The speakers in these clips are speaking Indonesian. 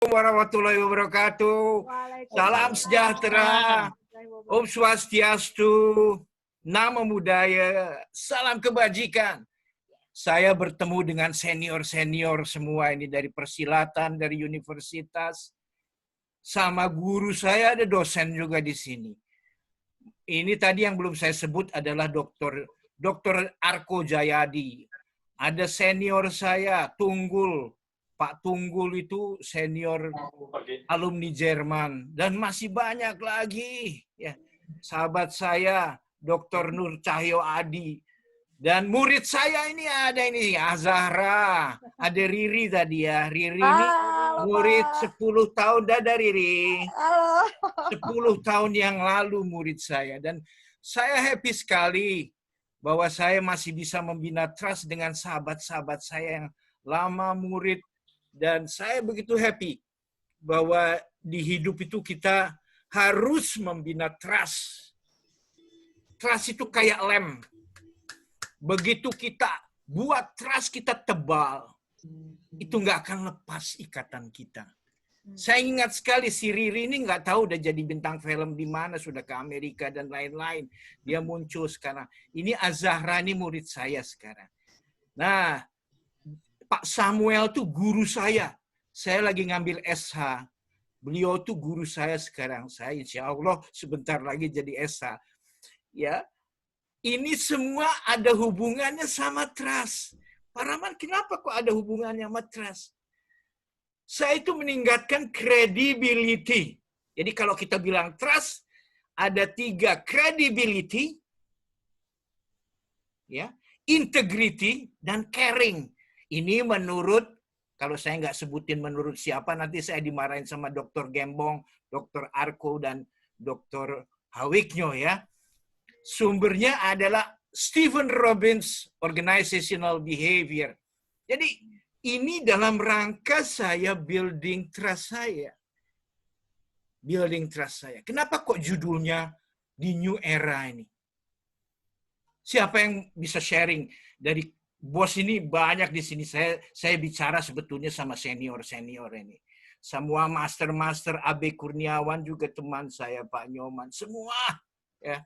Warahmatullahi wabarakatuh. Salam sejahtera. Om Swastiastu. Namo Buddhaya. Salam kebajikan. Saya bertemu dengan senior-senior semua ini dari persilatan, dari universitas. Sama guru saya, ada dosen juga di sini. Ini tadi yang belum saya sebut adalah Dr. Arko Jayadi. Ada senior saya, Tunggul. Pak Tunggul itu senior alumni Jerman. Dan masih banyak lagi. Ya, sahabat saya, Dr. Nur Cahyo Adi. Dan murid saya ini ada ini, Azahra. Ada Riri tadi ya. Riri ini murid 10 tahun. Dadah Riri. 10 tahun yang lalu murid saya. Dan saya happy sekali bahwa saya masih bisa membina trust dengan sahabat-sahabat saya yang lama murid. Dan saya begitu happy bahwa di hidup itu kita harus membina trust. Trust itu kayak lem. Begitu kita buat trust kita tebal, itu nggak akan lepas ikatan kita. Saya ingat sekali si Riri ini nggak tahu udah jadi bintang film di mana, sudah ke Amerika dan lain-lain. Dia muncul sekarang. Ini Azahra ini murid saya sekarang. Nah, Pak Samuel tuh guru saya. Saya lagi ngambil SH. Beliau tuh guru saya sekarang. Saya insya Allah sebentar lagi jadi SH. Ya, ini semua ada hubungannya sama trust. Pak Rahman, kenapa kok ada hubungannya sama trust? Saya itu meningkatkan credibility. Jadi kalau kita bilang trust, ada 3, credibility, ya, integrity, dan caring. Ini menurut, kalau saya nggak sebutin menurut siapa, nanti saya dimarahin sama Dr. Gembong, Dr. Arko, dan Dr. Hawiknyo ya. Sumbernya adalah Stephen Robbins Organizational Behavior. Jadi ini dalam rangka saya building trust saya. Building trust saya. Kenapa kok judulnya di New Era ini? Siapa yang bisa sharing dari bos ini banyak di sini. Saya bicara sebetulnya sama senior-senior ini. Semua master-master AB Kurniawan juga teman saya, Pak Nyoman. Semua. Ya.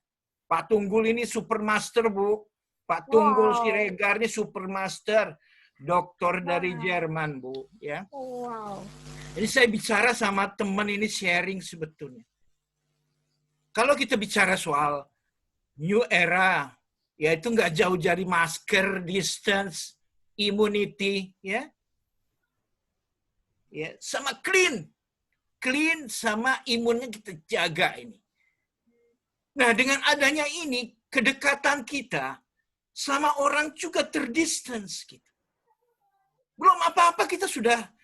Pak Tunggul ini supermaster, Bu. Pak Tunggul Siregar ini supermaster. Doktor dari Jerman, Bu. Ya. Jadi saya bicara sama teman ini sharing sebetulnya. Kalau kita bicara soal New Era, ya itu nggak jauh dari masker, distance, immunity, ya, sama clean sama imunnya kita jaga ini. Nah dengan adanya ini kedekatan kita sama orang juga terdistance gitu. Belum apa-apa kita sudah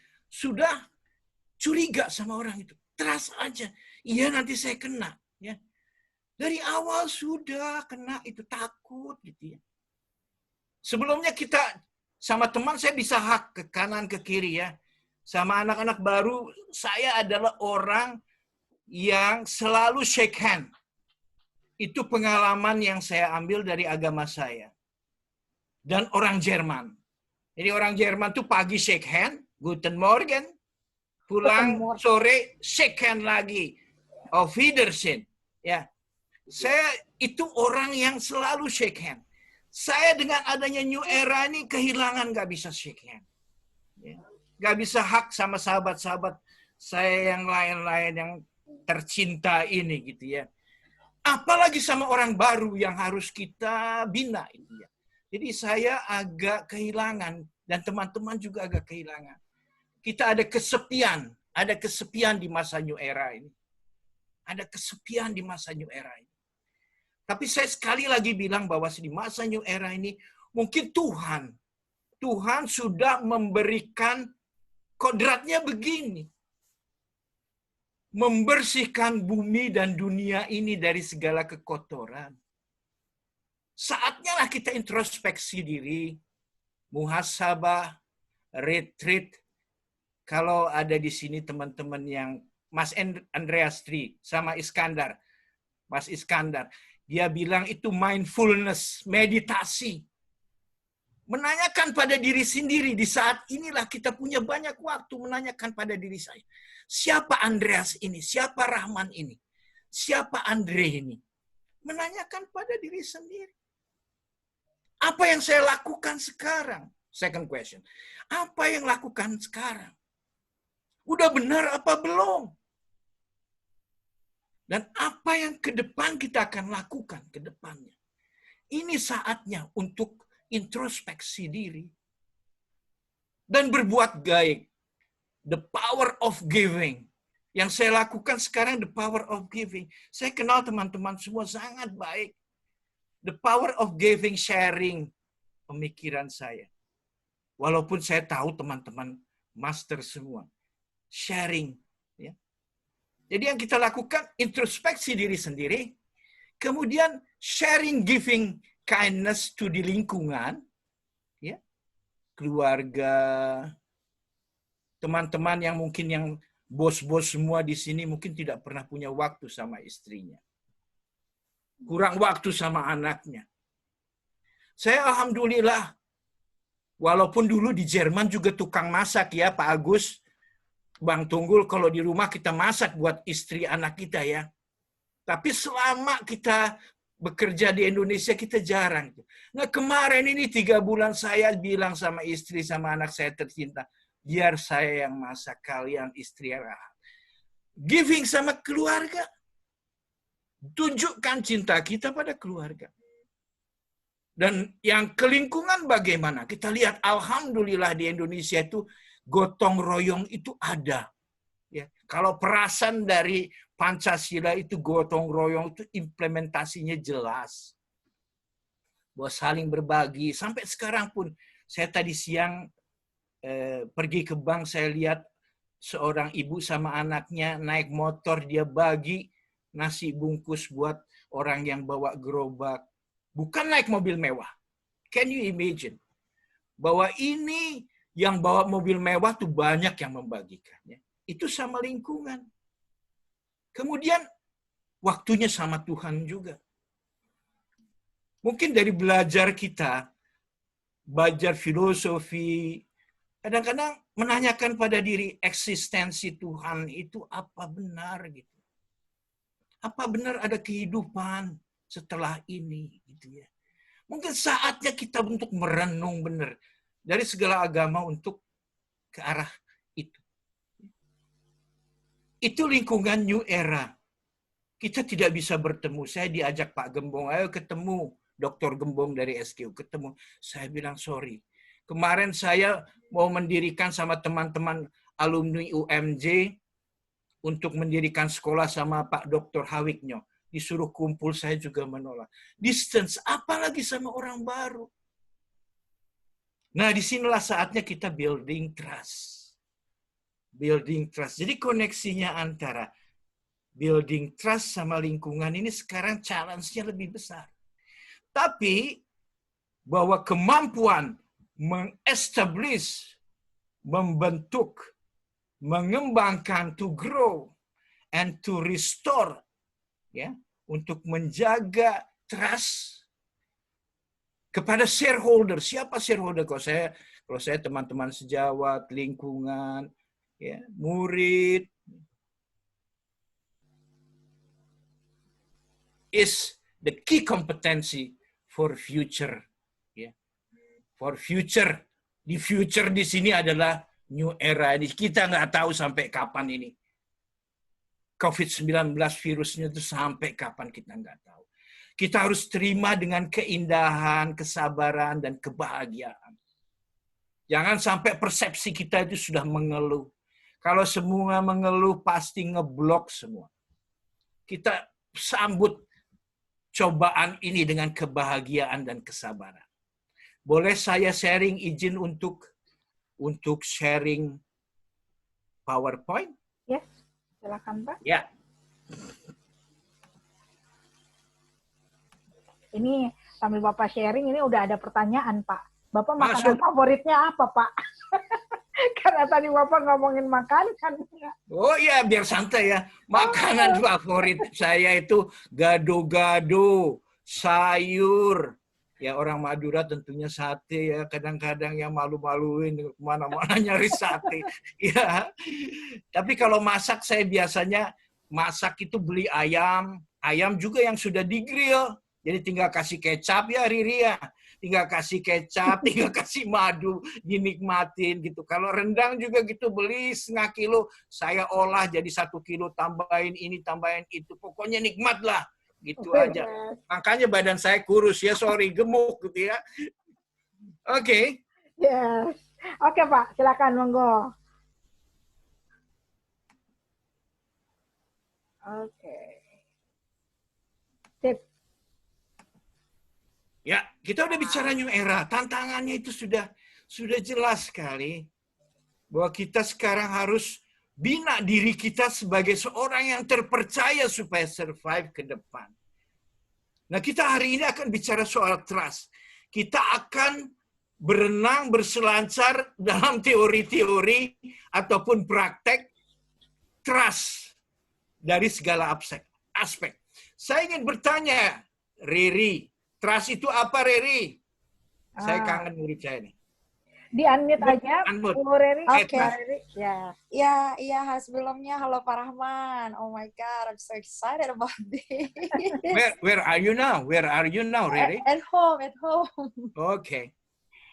curiga sama orang itu. Trust aja, iya nanti saya kena, ya. Dari awal sudah kena itu takut gitu ya. Sebelumnya kita sama teman saya bisa hak ke kanan ke kiri ya. Sama anak-anak baru saya adalah orang yang selalu shake hand. Itu pengalaman yang saya ambil dari agama saya. Dan orang Jerman. Jadi orang Jerman tuh pagi shake hand, Guten Morgen. Pulang sore shake hand lagi. Auf Wiedersehen. Ya. Saya itu orang yang selalu shake hand. Saya dengan adanya New Era ini kehilangan nggak bisa shake hand. Nggak bisa hak sama sahabat-sahabat saya yang lain-lain yang tercinta ini gitu ya. Apalagi sama orang baru yang harus kita bina itu ya. Jadi saya agak kehilangan dan teman-teman juga agak kehilangan. Kita ada kesepian di masa New Era ini. Ada kesepian di masa New Era ini. Tapi saya sekali lagi bilang bahwa di masa New Era ini mungkin Tuhan sudah memberikan kodratnya begini. Membersihkan bumi dan dunia ini dari segala kekotoran. Saatnya lah kita introspeksi diri, muhasabah, retreat. Kalau ada di sini teman-teman yang Mas Andreas Tri sama Iskandar, Mas Iskandar, dia bilang itu mindfulness, meditasi. Menanyakan pada diri sendiri. Di saat inilah kita punya banyak waktu menanyakan pada diri saya. Siapa Andreas ini? Siapa Rahman ini? Siapa Andre ini? Menanyakan pada diri sendiri. Apa yang saya lakukan sekarang? Second question. Apa yang lakukan sekarang? Udah benar apa belum? Dan apa yang ke depan kita akan lakukan ke depannya? Ini saatnya untuk introspeksi diri. Dan berbuat baik. The power of giving. Yang saya lakukan sekarang, the power of giving. Saya kenal teman-teman semua sangat baik. The power of giving, sharing pemikiran saya. Walaupun saya tahu teman-teman master semua. Sharing. Ya. Jadi yang kita lakukan, introspeksi diri sendiri. Kemudian sharing, giving kindness to di lingkungan. Ya. Keluarga. Teman-teman yang mungkin yang bos-bos semua di sini mungkin tidak pernah punya waktu sama istrinya. Kurang waktu sama anaknya. Saya alhamdulillah, walaupun dulu di Jerman juga tukang masak ya Pak Agus, Bang Tunggul, kalau di rumah kita masak buat istri anak kita ya. Tapi selama kita bekerja di Indonesia kita jarang. Nah kemarin ini 3 bulan saya bilang sama istri sama anak saya tercinta, biar saya yang masak, kalian istri rahat. Giving sama keluarga. Tunjukkan cinta kita pada keluarga. Dan yang ke lingkungan bagaimana? Kita lihat alhamdulillah di Indonesia itu gotong royong itu ada. Ya, kalau perasan dari Pancasila itu gotong royong itu implementasinya jelas. Bahwa saling berbagi. Sampai sekarang pun saya tadi siang pergi ke bank, saya lihat seorang ibu sama anaknya naik motor, dia bagi nasi bungkus buat orang yang bawa gerobak. Bukan naik mobil mewah. Can you imagine? Bahwa ini yang bawa mobil mewah tuh banyak yang membagikannya. Itu sama lingkungan. Kemudian waktunya sama Tuhan juga. Mungkin dari belajar kita, belajar filosofi, kadang-kadang menanyakan pada diri eksistensi Tuhan itu apa benar gitu. Apa benar ada kehidupan setelah ini gitu ya. Mungkin saatnya kita untuk merenung benar dari segala agama untuk ke arah itu. Itu lingkungan new era. Kita tidak bisa bertemu. Saya diajak Pak Gembong, ayo ketemu. Dr. Gembong dari SKU ketemu. Saya bilang sorry. Kemarin saya mau mendirikan sama teman-teman alumni UMJ untuk mendirikan sekolah sama Pak Dr. Hawiknyo. Disuruh kumpul, saya juga menolak. Distance, apalagi sama orang baru. Nah, disinilah saatnya kita building trust. Building trust. Jadi koneksinya antara building trust sama lingkungan ini sekarang challenge-nya lebih besar. Tapi bahwa kemampuan meng-establish, membentuk, mengembangkan, to grow, and to restore, ya, untuk menjaga trust kepada shareholder. Siapa shareholder? Kalau saya teman-teman sejawat, lingkungan, ya, murid, is the key competency for future. Ya. For future. Di future di sini adalah new era. Kita nggak tahu sampai kapan ini. COVID-19 virusnya itu sampai kapan kita nggak tahu. Kita harus terima dengan keindahan, kesabaran, dan kebahagiaan. Jangan sampai persepsi kita itu sudah mengeluh. Kalau semua mengeluh, pasti ngeblok semua. Kita sambut cobaan ini dengan kebahagiaan dan kesabaran. Boleh saya sharing, izin untuk sharing PowerPoint? Yes, silakan Pak. Ya. Ini sambil Bapak sharing, ini udah ada pertanyaan Pak. Bapak makanan favoritnya apa Pak? Karena tadi Bapak ngomongin makanan. Oh iya, biar santai ya. Makanan favorit saya itu gado-gado, sayur, Ya orang Madura tentunya sate ya, kadang-kadang yang malu-maluin kemana-mana nyari sate. Ya, tapi kalau masak saya biasanya masak itu beli ayam, ayam juga yang sudah di-grill. Jadi tinggal kasih kecap ya Riri ya, tinggal kasih kecap, tinggal kasih madu, dinikmatin gitu. Kalau rendang juga gitu beli setengah kilo, saya olah jadi 1 kilo, tambahin ini, tambahin itu, pokoknya nikmat lah. Gitu aja. Makanya badan saya kurus ya, sorry, gemuk gitu ya. Oke. Yes. Oke Pak, silakan monggo. Oke. Sip. Ya, kita udah bicara new era. Tantangannya itu sudah jelas sekali bahwa kita sekarang harus bina diri kita sebagai seorang yang terpercaya supaya survive ke depan. Nah, kita hari ini akan bicara soal trust. Kita akan berenang, berselancar dalam teori-teori ataupun praktek trust dari segala aspek. Saya ingin bertanya, Riri, trust itu apa, Riri? Saya kangen murid saya nih. Di-unmute aja, Bu Riri. Oke. Ya. Iya, sebelumnya halo Pak Rahman. Oh my God, I'm so excited about this. Where are you now? Where are you now, Riri? At home. Okay.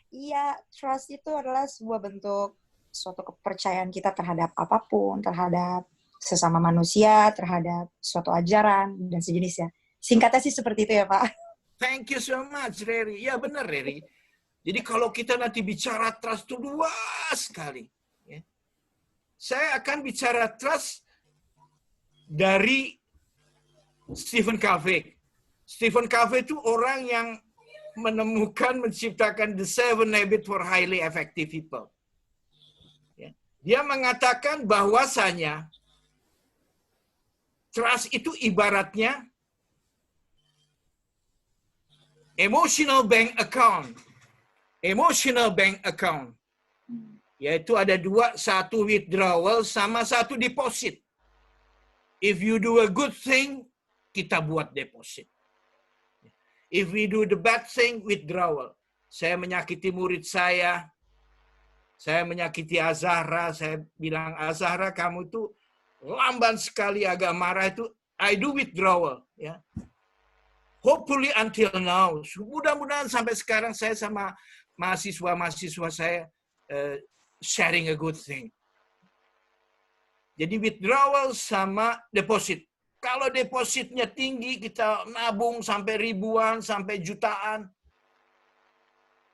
Iya, trust itu adalah sebuah bentuk suatu kepercayaan kita terhadap apapun, terhadap sesama manusia, terhadap suatu ajaran, dan sejenisnya. Singkatnya sih seperti itu ya, Pak. Thank you so much, Riri. Ya benar, Riri. Jadi kalau kita nanti bicara trust itu luas sekali. Ya. Saya akan bicara trust dari Stephen Covey. Stephen Covey itu orang yang menciptakan The 7 Habits for Highly Effective People. Ya. Dia mengatakan bahwasanya trust itu ibaratnya emotional bank account. Emotional bank account. Yaitu ada dua, satu withdrawal sama satu deposit. If you do a good thing, kita buat deposit. If we do the bad thing, withdrawal. Saya menyakiti murid saya menyakiti Azahra, saya bilang, Azahra kamu tuh lamban sekali, agak marah itu, I do withdrawal. Ya. Hopefully until now. Mudah-mudahan sampai sekarang saya sama mahasiswa saya sharing a good thing. Jadi withdrawal sama deposit. Kalau depositnya tinggi, kita nabung sampai ribuan, sampai jutaan.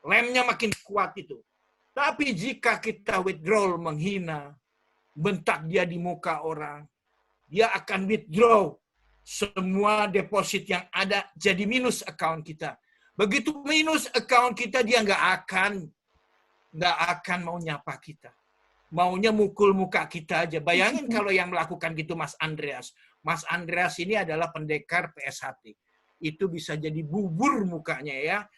Lemnya makin kuat itu. Tapi jika kita withdrawal menghina, bentak dia di muka orang, dia akan withdraw semua deposit yang ada jadi minus account kita. Begitu minus account kita, dia nggak akan mau nyapa kita. Maunya mukul muka kita aja. Bayangin kalau yang melakukan gitu Mas Andreas. Mas Andreas ini adalah pendekar PSHT. Itu bisa jadi bubur mukanya ya.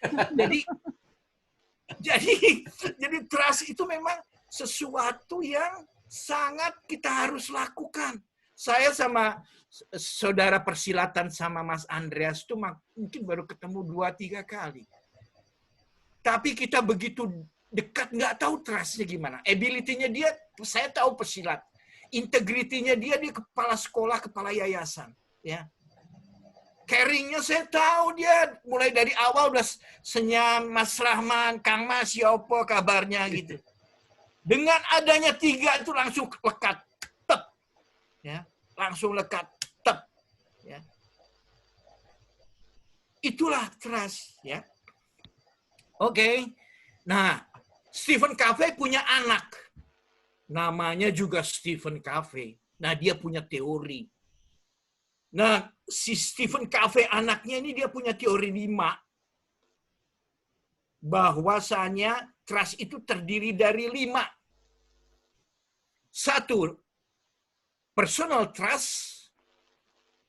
Jadi trust itu memang sesuatu yang sangat kita harus lakukan. Saya sama saudara persilatan sama Mas Andreas itu mungkin baru ketemu 2-3 kali. Tapi kita begitu dekat, nggak tahu trust-nya gimana. Ability-nya dia, saya tahu pesilat. Integrity-nya dia kepala sekolah, kepala yayasan. Ya. Caring-nya saya tahu dia mulai dari awal udah senyum, Mas Rahman, Kang Mas, Yopo kabarnya gitu. Dengan adanya 3 itu langsung lekat. Ya, langsung lekat, ya. Itulah trust, ya. Oke. Nah, Stephen Covey punya anak. Namanya juga Stephen Covey. Nah, dia punya teori. Nah, si Stephen Covey anaknya ini dia punya teori 5. Bahwasanya trust itu terdiri dari 5. 1, personal trust,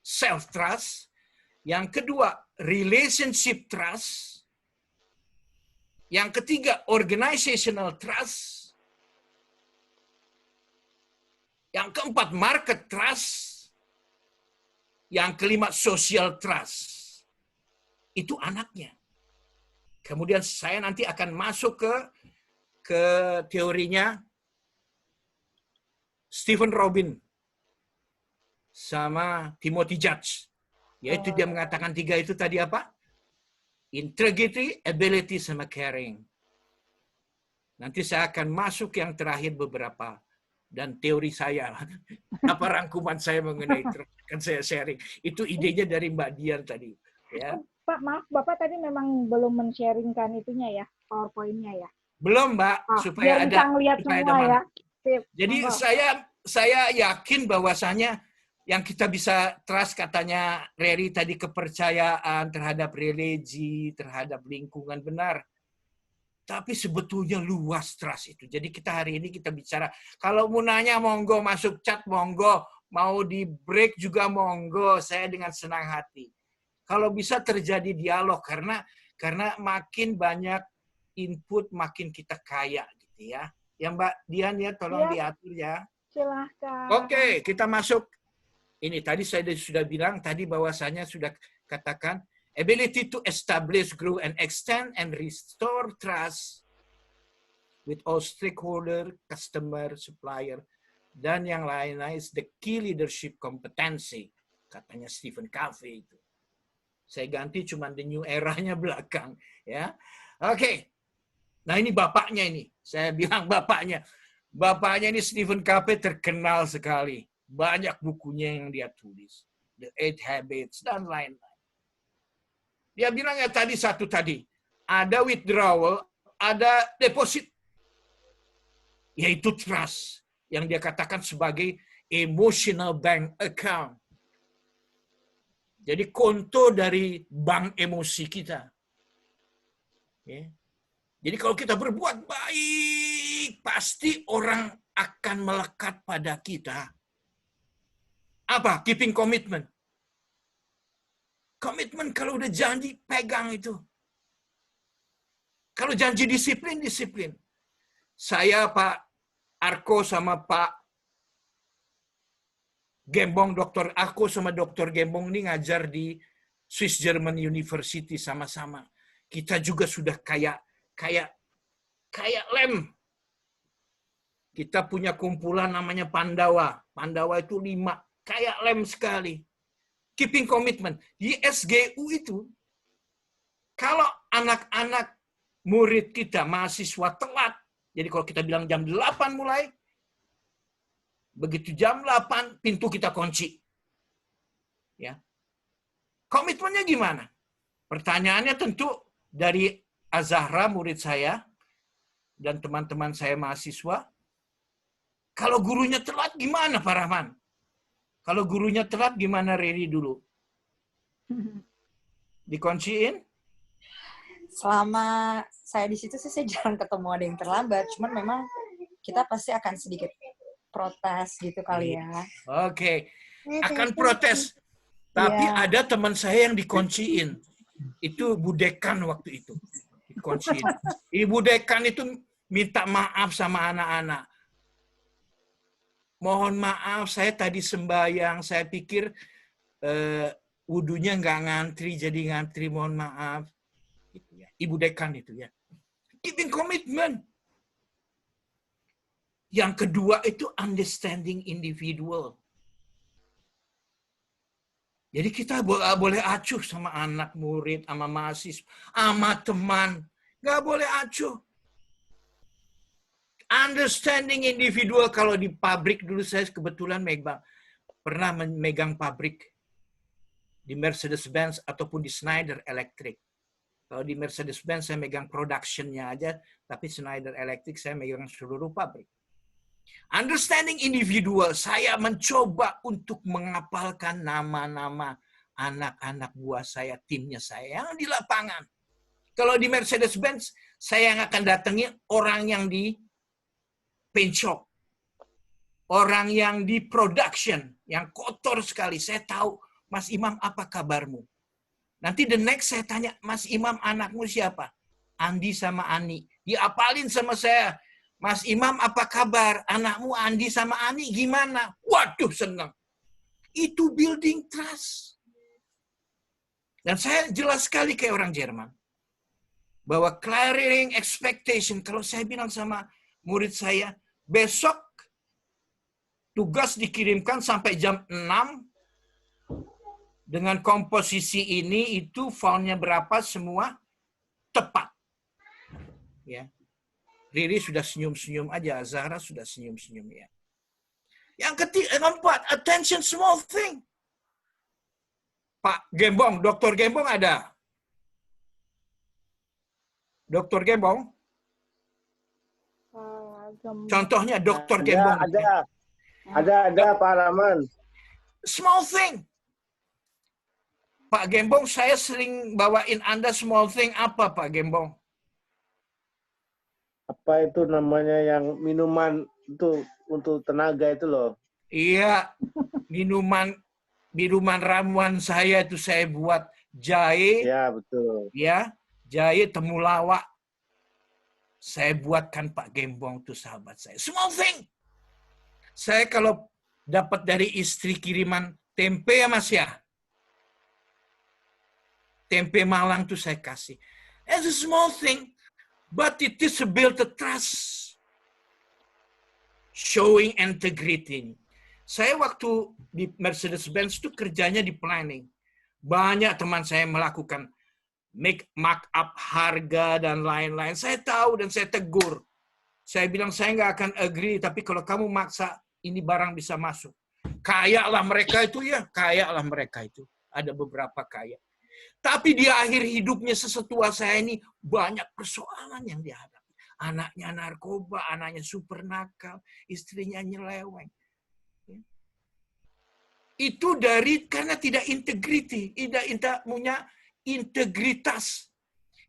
self-trust. Yang kedua, relationship trust. Yang ketiga, organizational trust. Yang keempat, market trust. Yang kelima, social trust. Itu anaknya. Kemudian saya nanti akan masuk ke teorinya Stephen Robin sama Timothy Judge. Yaitu dia mengatakan 3 itu tadi apa? Integrity, ability, sama caring. Nanti saya akan masuk yang terakhir beberapa. Dan teori saya, apa rangkuman saya mengenai akan saya sharing. Itu idenya dari Mbak Dian tadi. Ya. Pak, maaf, Bapak tadi memang belum men-sharingkan itunya ya, PowerPoint-nya ya? Belum, Mbak, supaya biar bisa ngeliat supaya semua ada ya. Sip, Jadi monggo. saya yakin bahwasanya yang kita bisa trust katanya Reri tadi, kepercayaan terhadap religi, terhadap lingkungan, benar. Tapi sebetulnya luas trust itu. Jadi kita hari ini kita bicara, kalau mau nanya monggo, masuk chat monggo, mau di break juga monggo, saya dengan senang hati. Kalau bisa terjadi dialog, karena makin banyak input makin kita kaya gitu ya. Ya Mbak Dian ya, tolong diatur ya. Silahkan. Oke, kita masuk. Ini tadi saya sudah bilang tadi bahwasanya sudah katakan ability to establish, grow, and extend and restore trust with all stakeholder, customer, supplier, dan yang lain-lain is the key leadership competency, katanya Stephen Covey itu. Saya ganti cuman the new era-nya belakang, ya. Oke. Nah, ini bapaknya ini. Saya bilang bapaknya. Bapaknya ini Stephen Covey terkenal sekali. Banyak bukunya yang dia tulis. The 8 Habits dan lain-lain. Dia bilang ya tadi satu tadi. Ada withdrawal, ada deposit. Yaitu trust. Yang dia katakan sebagai emotional bank account. Jadi konto dari bank emosi kita. Ya. Jadi kalau kita berbuat baik, pasti orang akan melekat pada kita. Apa? Keeping commitment. Komitmen kalau udah janji, pegang itu. Kalau janji disiplin, disiplin. Saya, Pak Arko sama Pak Gembong, Dr. Arko sama Dr. Gembong ini ngajar di Swiss German University sama-sama. Kita juga sudah kayak lem. Kita punya kumpulan namanya Pandawa. Pandawa itu 5. Kayak lem sekali. Keeping commitment. Di SGU itu, kalau anak-anak murid kita, mahasiswa telat, jadi kalau kita bilang jam 8 mulai, begitu jam 8, pintu kita kunci. Ya. Komitmennya gimana? Pertanyaannya tentu dari Azahra, murid saya, dan teman-teman saya mahasiswa, kalau gurunya telat gimana Pak Rahman? Kalau gurunya telat gimana Riri dulu? Dikunciin? Selama saya di situ sih saya jarang ketemu ada yang terlambat, cuman memang kita pasti akan sedikit protes gitu kali ya. Oke, akan protes. Tapi ada teman saya yang dikunciin. Itu Bu Dekan waktu itu. Dikunciin. Ibu Dekan itu minta maaf sama anak-anak. Mohon maaf, saya tadi sembahyang. Saya pikir wudunya nggak ngantri, jadi ngantri. Mohon maaf. Gitu ya. Ibu Dekan itu ya. Keeping commitment. Yang kedua itu understanding individual. Jadi kita boleh acuh sama anak murid, sama mahasiswa, sama teman. Nggak boleh acuh. Understanding individual, kalau di pabrik dulu saya kebetulan pernah memegang pabrik di Mercedes-Benz ataupun di Schneider Electric. Kalau di Mercedes-Benz saya megang production-nya aja, tapi Schneider Electric saya megang seluruh pabrik. Understanding individual, saya mencoba untuk menghafalkan nama-nama anak-anak buah saya, timnya saya yang di lapangan. Kalau di Mercedes-Benz, saya yang akan datangi orang yang di paint shop, orang yang di production, yang kotor sekali. Saya tahu, Mas Imam apa kabarmu? Nanti the next saya tanya, Mas Imam anakmu siapa? Andi sama Ani. Diapalin sama saya. Mas Imam apa kabar? Anakmu Andi sama Ani gimana? Waduh senang. Itu building trust. Dan saya jelas sekali kayak orang Jerman. bahwa clearing expectation, kalau saya bilang sama murid saya, besok tugas dikirimkan sampai jam 6 dengan komposisi ini, itu fontnya berapa, semua tepat. Ya. Riri sudah senyum-senyum aja, Zahra sudah senyum-senyum ya. Yang ketiga, yang keempat, attention small thing. Pak Gembong, Dokter Gembong ada? Dokter Gembong? Contohnya Dokter Gembong. Ada Pak Rahman. Small thing. Pak Gembong, saya sering bawain Anda small thing apa, Pak Gembong? Apa itu namanya yang minuman itu untuk tenaga itu loh? Iya, minuman ramuan saya itu saya buat jahe. Ya, betul. Ya, jahe temulawak. Saya buatkan Pak Gembong tuh sahabat saya. Small thing. Saya kalau dapat dari istri kiriman tempe ya Mas ya. Tempe Malang tuh saya kasih. It's a small thing, but it is to build a trust. Showing integrity. Saya waktu di Mercedes-Benz itu kerjanya di planning. Banyak teman saya melakukan mark up harga dan lain-lain. Saya tahu dan saya tegur. Saya bilang saya nggak akan agree, tapi kalau kamu maksa ini barang bisa masuk. Kayalah mereka itu ya, kayalah mereka itu. Ada beberapa kaya. Tapi di akhir hidupnya sesetua saya ini banyak persoalan yang dihadapi. Anaknya narkoba, anaknya super nakal, istrinya nyeleweng. Itu karena tidak integrity, tidak punya integritas.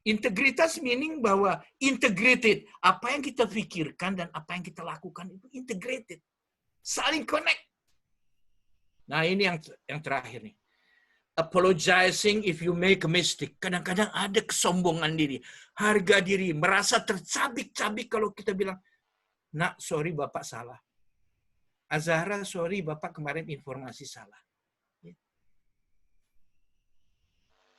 Integritas meaning bahwa integrated. Apa yang kita pikirkan dan apa yang kita lakukan itu integrated. Saling connect. Nah ini yang terakhir nih. Apologizing if you make a mistake. Kadang-kadang ada kesombongan diri. Harga diri. Merasa tercabik-cabik kalau kita bilang, nak, sorry Bapak salah. Azahra, sorry Bapak kemarin informasi salah.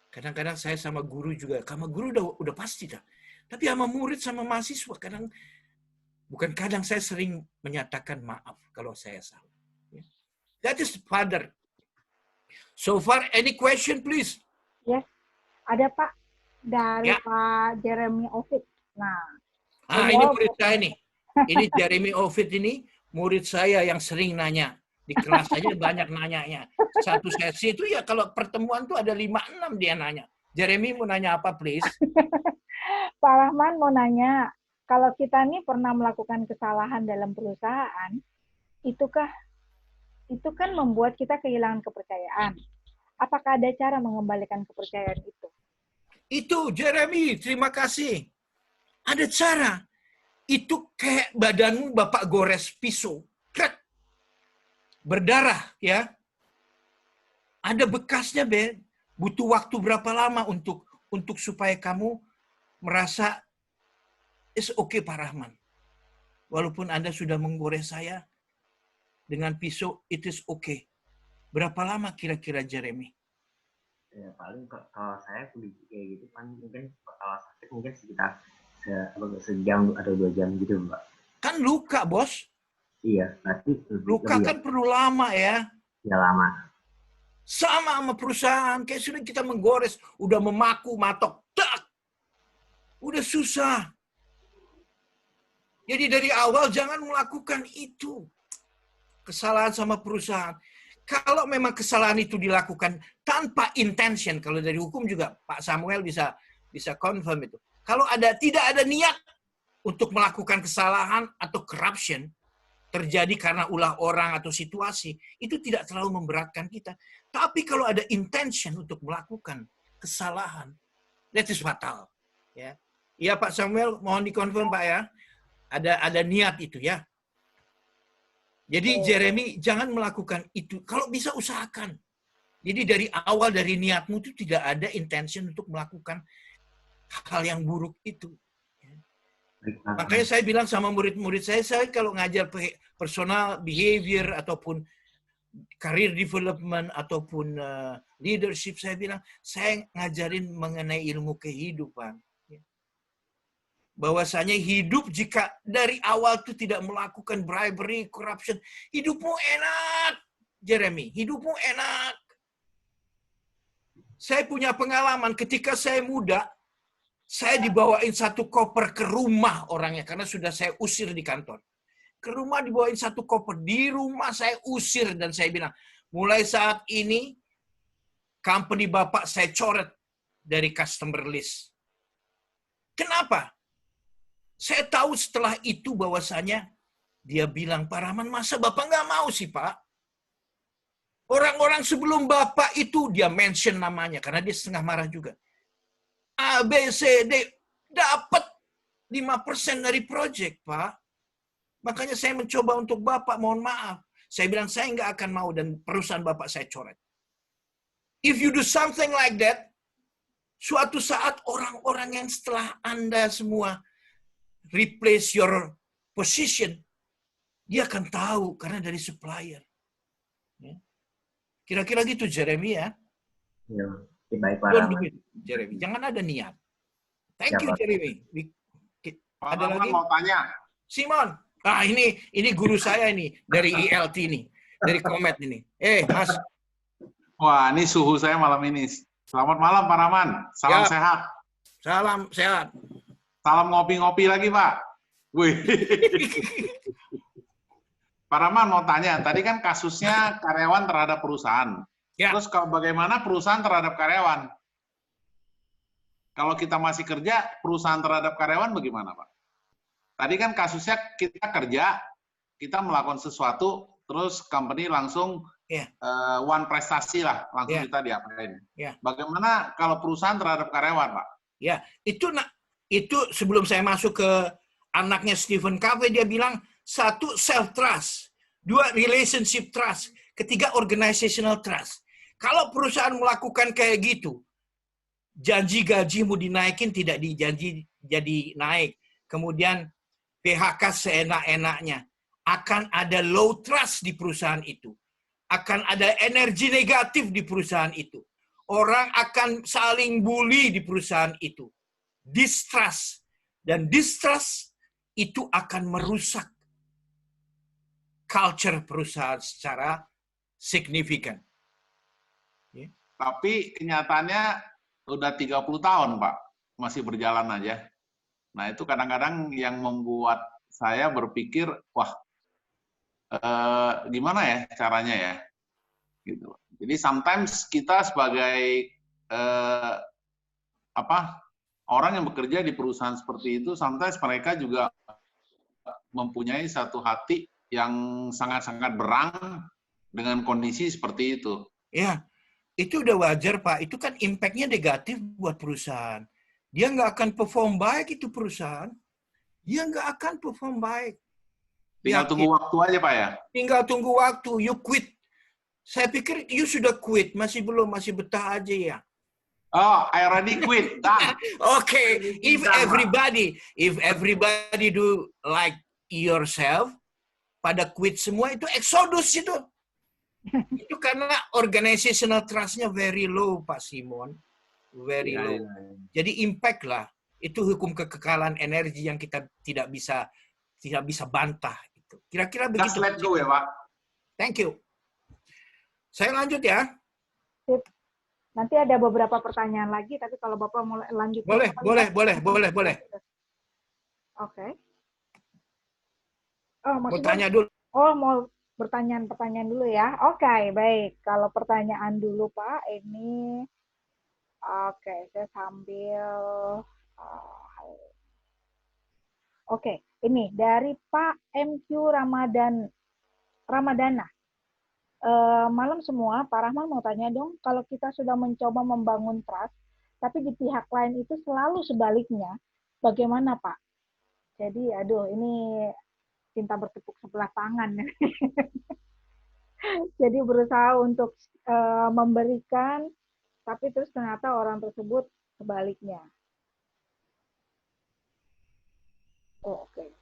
Kadang-kadang saya sama guru juga. Sama guru udah pasti dah. Tapi sama murid, sama mahasiswa. Bukan kadang saya sering menyatakan maaf kalau saya salah. That is father. So far, any question, please? Yes, ada Pak dari Pak Jeremy Ovid. Nah, ini murid saya nih. Ini Jeremy Ovid ini murid saya yang sering nanya. Di kelas aja banyak nanyanya. Satu sesi itu ya kalau pertemuan tuh ada 5-6 dia nanya. Jeremy mau nanya apa, please? Pak Rahman mau nanya, kalau kita nih pernah melakukan kesalahan dalam perusahaan, itu kan membuat kita kehilangan kepercayaan. Apakah ada cara mengembalikan kepercayaan itu? Itu, Jeremy, terima kasih. Ada cara. Itu kayak badanmu Bapak gores pisau. Krek. Berdarah, ya. Ada bekasnya, Ben. Butuh waktu berapa lama untuk supaya kamu merasa it's okay, Pak Rahman. Walaupun Anda sudah menggores saya dengan pisau, it is okay. Berapa lama kira-kira, Jeremy? Ya, paling kalau saya kayak gitu kan mungkin kalau sakit mungkin sekitar sejam atau 2 jam gitu, Mbak. Kan luka, Bos. Iya, berarti luka kan perlu lama ya. Ya lama. Sama perusahaan, kayak sudah kita menggores, udah memaku, matok, tak. Udah susah. Jadi dari awal jangan melakukan itu. Kesalahan sama perusahaan. Kalau memang kesalahan itu dilakukan tanpa intention, kalau dari hukum juga Pak Samuel bisa confirm itu. Kalau tidak ada niat untuk melakukan kesalahan atau corruption terjadi karena ulah orang atau situasi, itu tidak terlalu memberatkan kita. Tapi kalau ada intention untuk melakukan kesalahan, that is fatal. Ya, ya Pak Samuel, mohon dikonfirm Pak ya. Ada niat itu ya. Jadi Jeremy jangan melakukan itu. Kalau bisa usahakan. Jadi dari awal dari niatmu itu tidak ada intention untuk melakukan hal yang buruk itu. Makanya saya bilang sama murid-murid saya kalau ngajar personal behavior ataupun career development ataupun leadership, saya bilang saya ngajarin mengenai ilmu kehidupan. bahwasanya hidup jika dari awal itu tidak melakukan bribery, corruption, hidupmu enak, Jeremy, hidupmu enak. Saya punya pengalaman ketika saya muda, saya dibawain satu koper ke rumah orangnya karena sudah saya usir di kantor. Ke rumah dibawain satu koper, di rumah saya usir dan saya bilang, mulai saat ini company Bapak saya coret dari customer list. Kenapa? Saya tahu setelah itu bahwasanya dia bilang, Pak Rahman, masa Bapak nggak mau sih, Pak? Orang-orang sebelum Bapak itu dia mention namanya karena dia setengah marah juga. A, B, C, D dapat 5% dari project, Pak. Makanya saya mencoba untuk Bapak, mohon maaf. Saya bilang saya nggak akan mau dan perusahaan Bapak saya coret. If you do something like that, suatu saat orang-orang yang setelah Anda semua replace your position, dia akan tahu karena dari supplier. Kira-kira gitu, Jeremy ya. Ya, baik Pak Don't do Rahman. it, Jeremy. Jangan ada niat. Thank Ya, you, Pak. Jeremy. Pak Ada Rahman lagi? mau tanya. Simon. Ini guru saya ini dari ILT nih, dari Komet ini. Mas. Wah, ini suhu saya malam ini. Selamat malam Pak Rahman. Salam Ya. sehat. Salam sehat. Salam ngopi-ngopi lagi Pak. Wih. Pak Rahman mau tanya, tadi kan kasusnya karyawan terhadap perusahaan. Ya. Terus bagaimana perusahaan terhadap karyawan? Kalau kita masih kerja, perusahaan terhadap karyawan bagaimana Pak? Tadi kan kasusnya kita kerja, kita melakukan sesuatu, terus company langsung one prestasi lah, langsung kita diapain. Bagaimana kalau perusahaan terhadap karyawan Pak? Ya, itu sebelum saya masuk ke anaknya Stephen Covey, dia bilang, satu, self-trust. Dua, relationship trust. Ketiga, organizational trust. Kalau perusahaan melakukan kayak gitu, janji gajimu dinaikin tidak dijanji jadi naik. Kemudian PHK seenak-enaknya. Akan ada low trust di perusahaan itu. Akan ada energi negatif di perusahaan itu. Orang akan saling bully di perusahaan itu. Distrust. Dan distrust itu akan merusak culture perusahaan secara signifikan. Tapi kenyataannya udah 30 tahun, Pak. Masih berjalan aja. Nah, itu kadang-kadang yang membuat saya berpikir, wah, gimana ya caranya ya? Gitu. Jadi sometimes kita sebagai orang yang bekerja di perusahaan seperti itu, sometimes mereka juga mempunyai satu hati yang sangat-sangat berang dengan kondisi seperti itu. Ya, itu udah wajar, Pak. Itu kan impact-nya negatif buat perusahaan. Dia nggak akan perform baik itu perusahaan. Dia nggak akan perform baik. Tinggal tunggu waktu aja, Pak ya? Tinggal tunggu waktu. You quit. Saya pikir you sudah quit. Masih belum, masih betah aja ya. Oh, I already quit. Done. Okay, if everybody do like yourself, pada quit semua itu exodus itu. Itu karena organizational trust-nya very low, Pak Simon. Very low. Jadi impact lah. Itu hukum kekekalan energi yang kita tidak bisa bantah. Itu. Kira-kira begitu. Just let go ya, Pak. Thank you. Saya lanjut ya. Sip. Nanti ada beberapa pertanyaan lagi, tapi kalau Bapak mau lanjut. Boleh. Oke. Oh, Mau tanya dulu. Oh, mau pertanyaan dulu ya. Oke, baik. Kalau pertanyaan dulu, Pak, ini oke, saya sambil Oke, ini dari Pak MQ Ramadana. Malam semua, Pak Rahman mau tanya dong, kalau kita sudah mencoba membangun trust, tapi di pihak lain itu selalu sebaliknya, bagaimana Pak? Jadi, ini cinta bertepuk sebelah tangan. Jadi berusaha untuk memberikan, tapi terus ternyata orang tersebut sebaliknya. Oh, oke.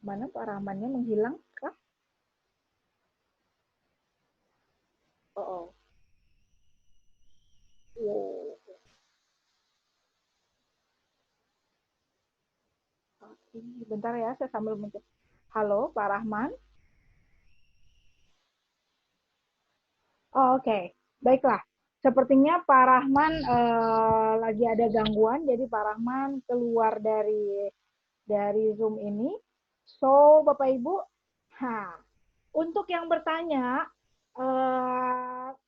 Mana Pak Rahmannya menghilang kah? Oh. Bentar ya, saya sambil mencet. Halo, Pak Rahman. Oh, oke. Baiklah. Sepertinya Pak Rahman lagi ada gangguan, jadi Pak Rahman keluar dari Zoom ini. So, Bapak Ibu, untuk yang bertanya,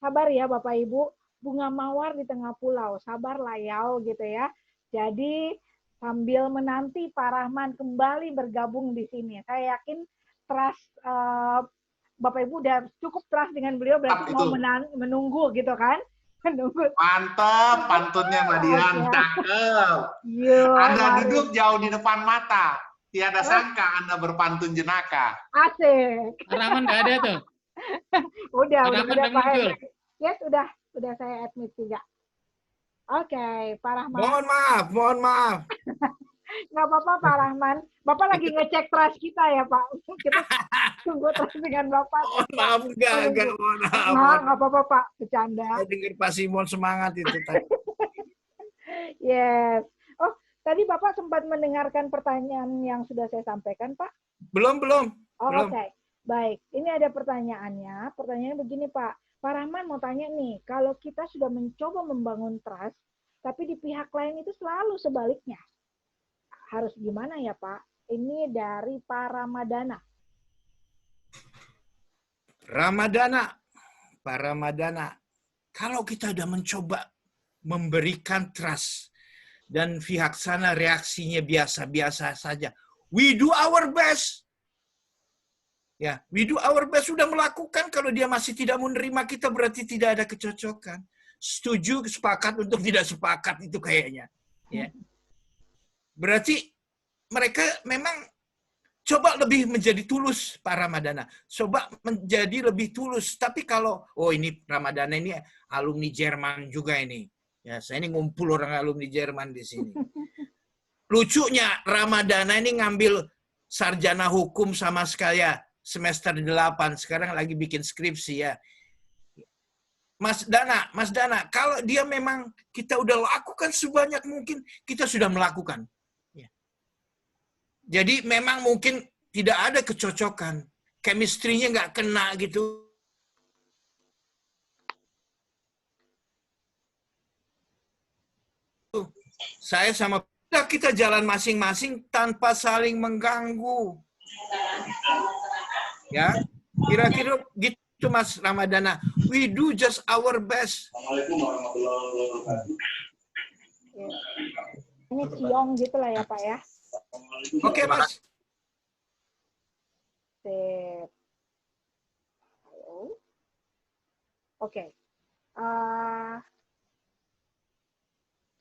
sabar ya Bapak Ibu, bunga mawar di tengah pulau, sabarlah ya, gitu ya. Jadi sambil menanti Pak Rahman kembali bergabung di sini, saya yakin trust Bapak Ibu udah cukup trust dengan beliau, berarti mau menunggu gitu kan? Menunggu. Mantap, pantunnya Mbak Dian, cakep. Anda duduk jauh di depan mata, tiada sangka Anda berpantun jenaka. Asik. Rahman nggak ada tuh. udah Pak muncul. Yes, udah saya admit juga. Oke, Pak Rahman. Mohon maaf. Nggak apa-apa Pak Rahman. Bapak lagi ngecek trust kita ya Pak. Kita tunggu trust dengan Bapak. Mohon maaf, enggak, mohon maaf. Nggak apa-apa Pak, bercanda. Saya dengar Pak Simon semangat itu tadi. Yes. Oh, tadi Bapak sempat mendengarkan pertanyaan yang sudah saya sampaikan Pak? Belum. Oh, oke. Baik, ini ada pertanyaannya. Pertanyaannya begini Pak. Pak Rahman mau tanya nih, kalau kita sudah mencoba membangun trust, tapi di pihak lain itu selalu sebaliknya. Harus gimana ya Pak? Ini dari Pak Ramadana. Pak Ramadana, kalau kita sudah mencoba memberikan trust dan pihak sana reaksinya biasa-biasa saja, we do our best. Ya, we do our best, sudah melakukan. Kalau dia masih tidak menerima kita, berarti tidak ada kecocokan. Setuju, sepakat untuk tidak sepakat itu kayaknya. Ya. Berarti mereka memang coba lebih menjadi tulus, Pak Ramadana. Coba menjadi lebih tulus. Tapi kalau, ini Ramadana ini alumni Jerman juga ini. Ya, saya ini ngumpul orang alumni Jerman di sini. Lucunya, Ramadana ini ngambil sarjana hukum sama sekali semester 8. Sekarang lagi bikin skripsi ya. Mas Dana, kalau dia memang kita udah lakukan sebanyak mungkin, kita sudah melakukan. Ya. Jadi memang mungkin tidak ada kecocokan. Chemistry-nya nggak kena gitu. Saya sama kita jalan masing-masing tanpa saling mengganggu. Ya, kira-kira gitu Mas Ramadana. We do just our best. Assalamualaikum warahmatullahi wabarakatuh. Ini ciong gitu lah ya Pak ya. Oke Mas. Sip. Halo. Oke.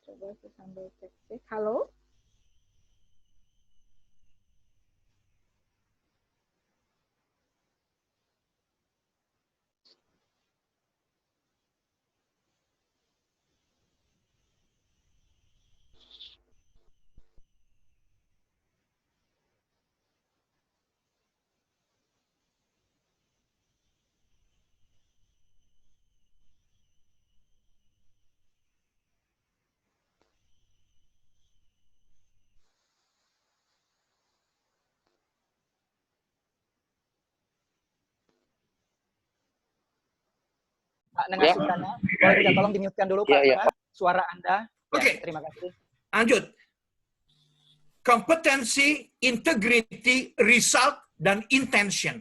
Coba saya sambil cek. Halo. Pak Nengar Sultana, boleh minta tolong di-mute-kan dulu Pak, suara Anda. Oke. Terima kasih. Lanjut. Kompetensi, integrity, result, dan intention.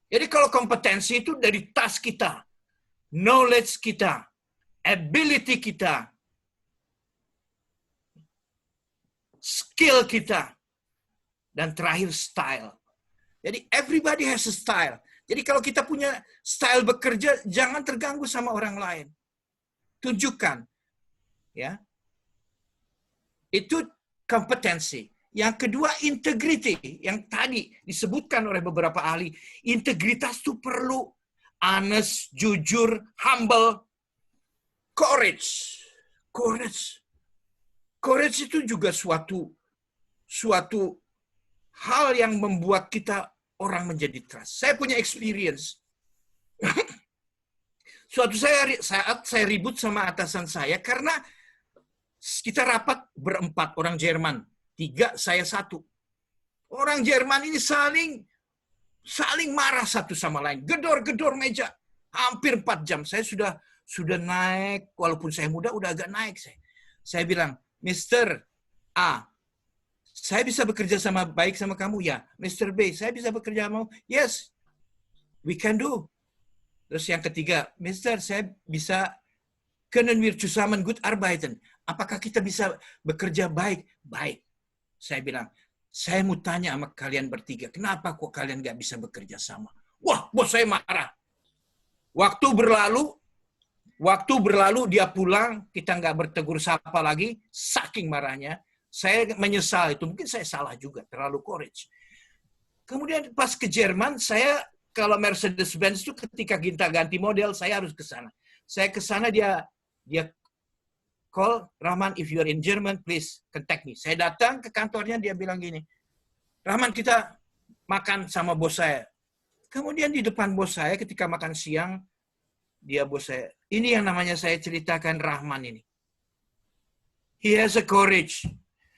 Jadi kalau kompetensi itu dari task kita, knowledge kita, ability kita, skill kita, dan terakhir style. Jadi everybody has a style. Jadi kalau kita punya style bekerja, jangan terganggu sama orang lain. Tunjukkan. Ya. Itu kompetensi. Yang kedua, integrity. Yang tadi disebutkan oleh beberapa ahli. Integritas itu perlu honest, jujur, humble, courage. Courage itu juga suatu hal yang membuat kita orang menjadi trust. Saya punya experience. Suatu saat saya ribut sama atasan saya karena kita rapat berempat orang Jerman. 3, saya 1. Orang Jerman ini saling marah satu sama lain, gedor-gedor meja. Hampir 4 jam. Saya sudah naik, walaupun saya muda, udah agak naik. Saya bilang, Mr. A, saya bisa bekerja baik sama kamu? Ya. Mr. B, saya bisa bekerja sama kamu? Yes, we can do. Terus yang ketiga, Mr. saya bisa, können wir zusammen gut arbeiten? Apakah kita bisa bekerja baik? Baik. Saya bilang, saya mau tanya sama kalian bertiga, kenapa kok kalian nggak bisa bekerja sama? Wah, bos saya marah. Waktu berlalu dia pulang, kita nggak bertegur sapa lagi, saking marahnya. Saya menyesal itu, mungkin saya salah juga, terlalu courage. Kemudian pas ke Jerman, saya kalau Mercedes-Benz itu ketika kita ganti model, saya harus ke sana. Saya ke sana, dia call, Rahman, if you are in German, please contact me. Saya datang ke kantornya, dia bilang gini, Rahman, kita makan sama bos saya. Kemudian di depan bos saya ketika makan siang, bos saya, ini yang namanya saya ceritakan Rahman ini. He has a courage.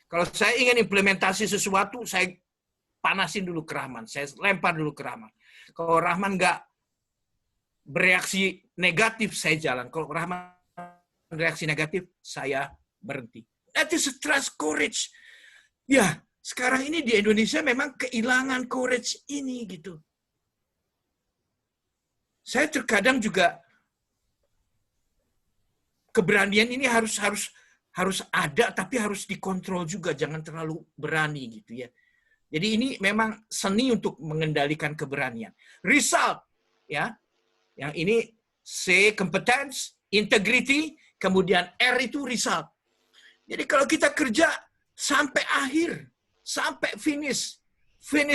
Kalau saya ingin implementasi sesuatu, saya panasin dulu ke Rahman. Saya lempar dulu ke Rahman. Kalau Rahman nggak bereaksi negatif, saya jalan. Kalau Rahman reaksi negatif, saya berhenti. That is a trust courage. Ya, sekarang ini di Indonesia memang kehilangan courage ini gitu. Saya terkadang juga keberanian ini harus ada, tapi harus dikontrol juga, jangan terlalu berani gitu ya. Jadi ini memang seni untuk mengendalikan keberanian. Result, ya, yang ini C competence, integrity, kemudian R itu result. Jadi kalau kita kerja sampai akhir, sampai finish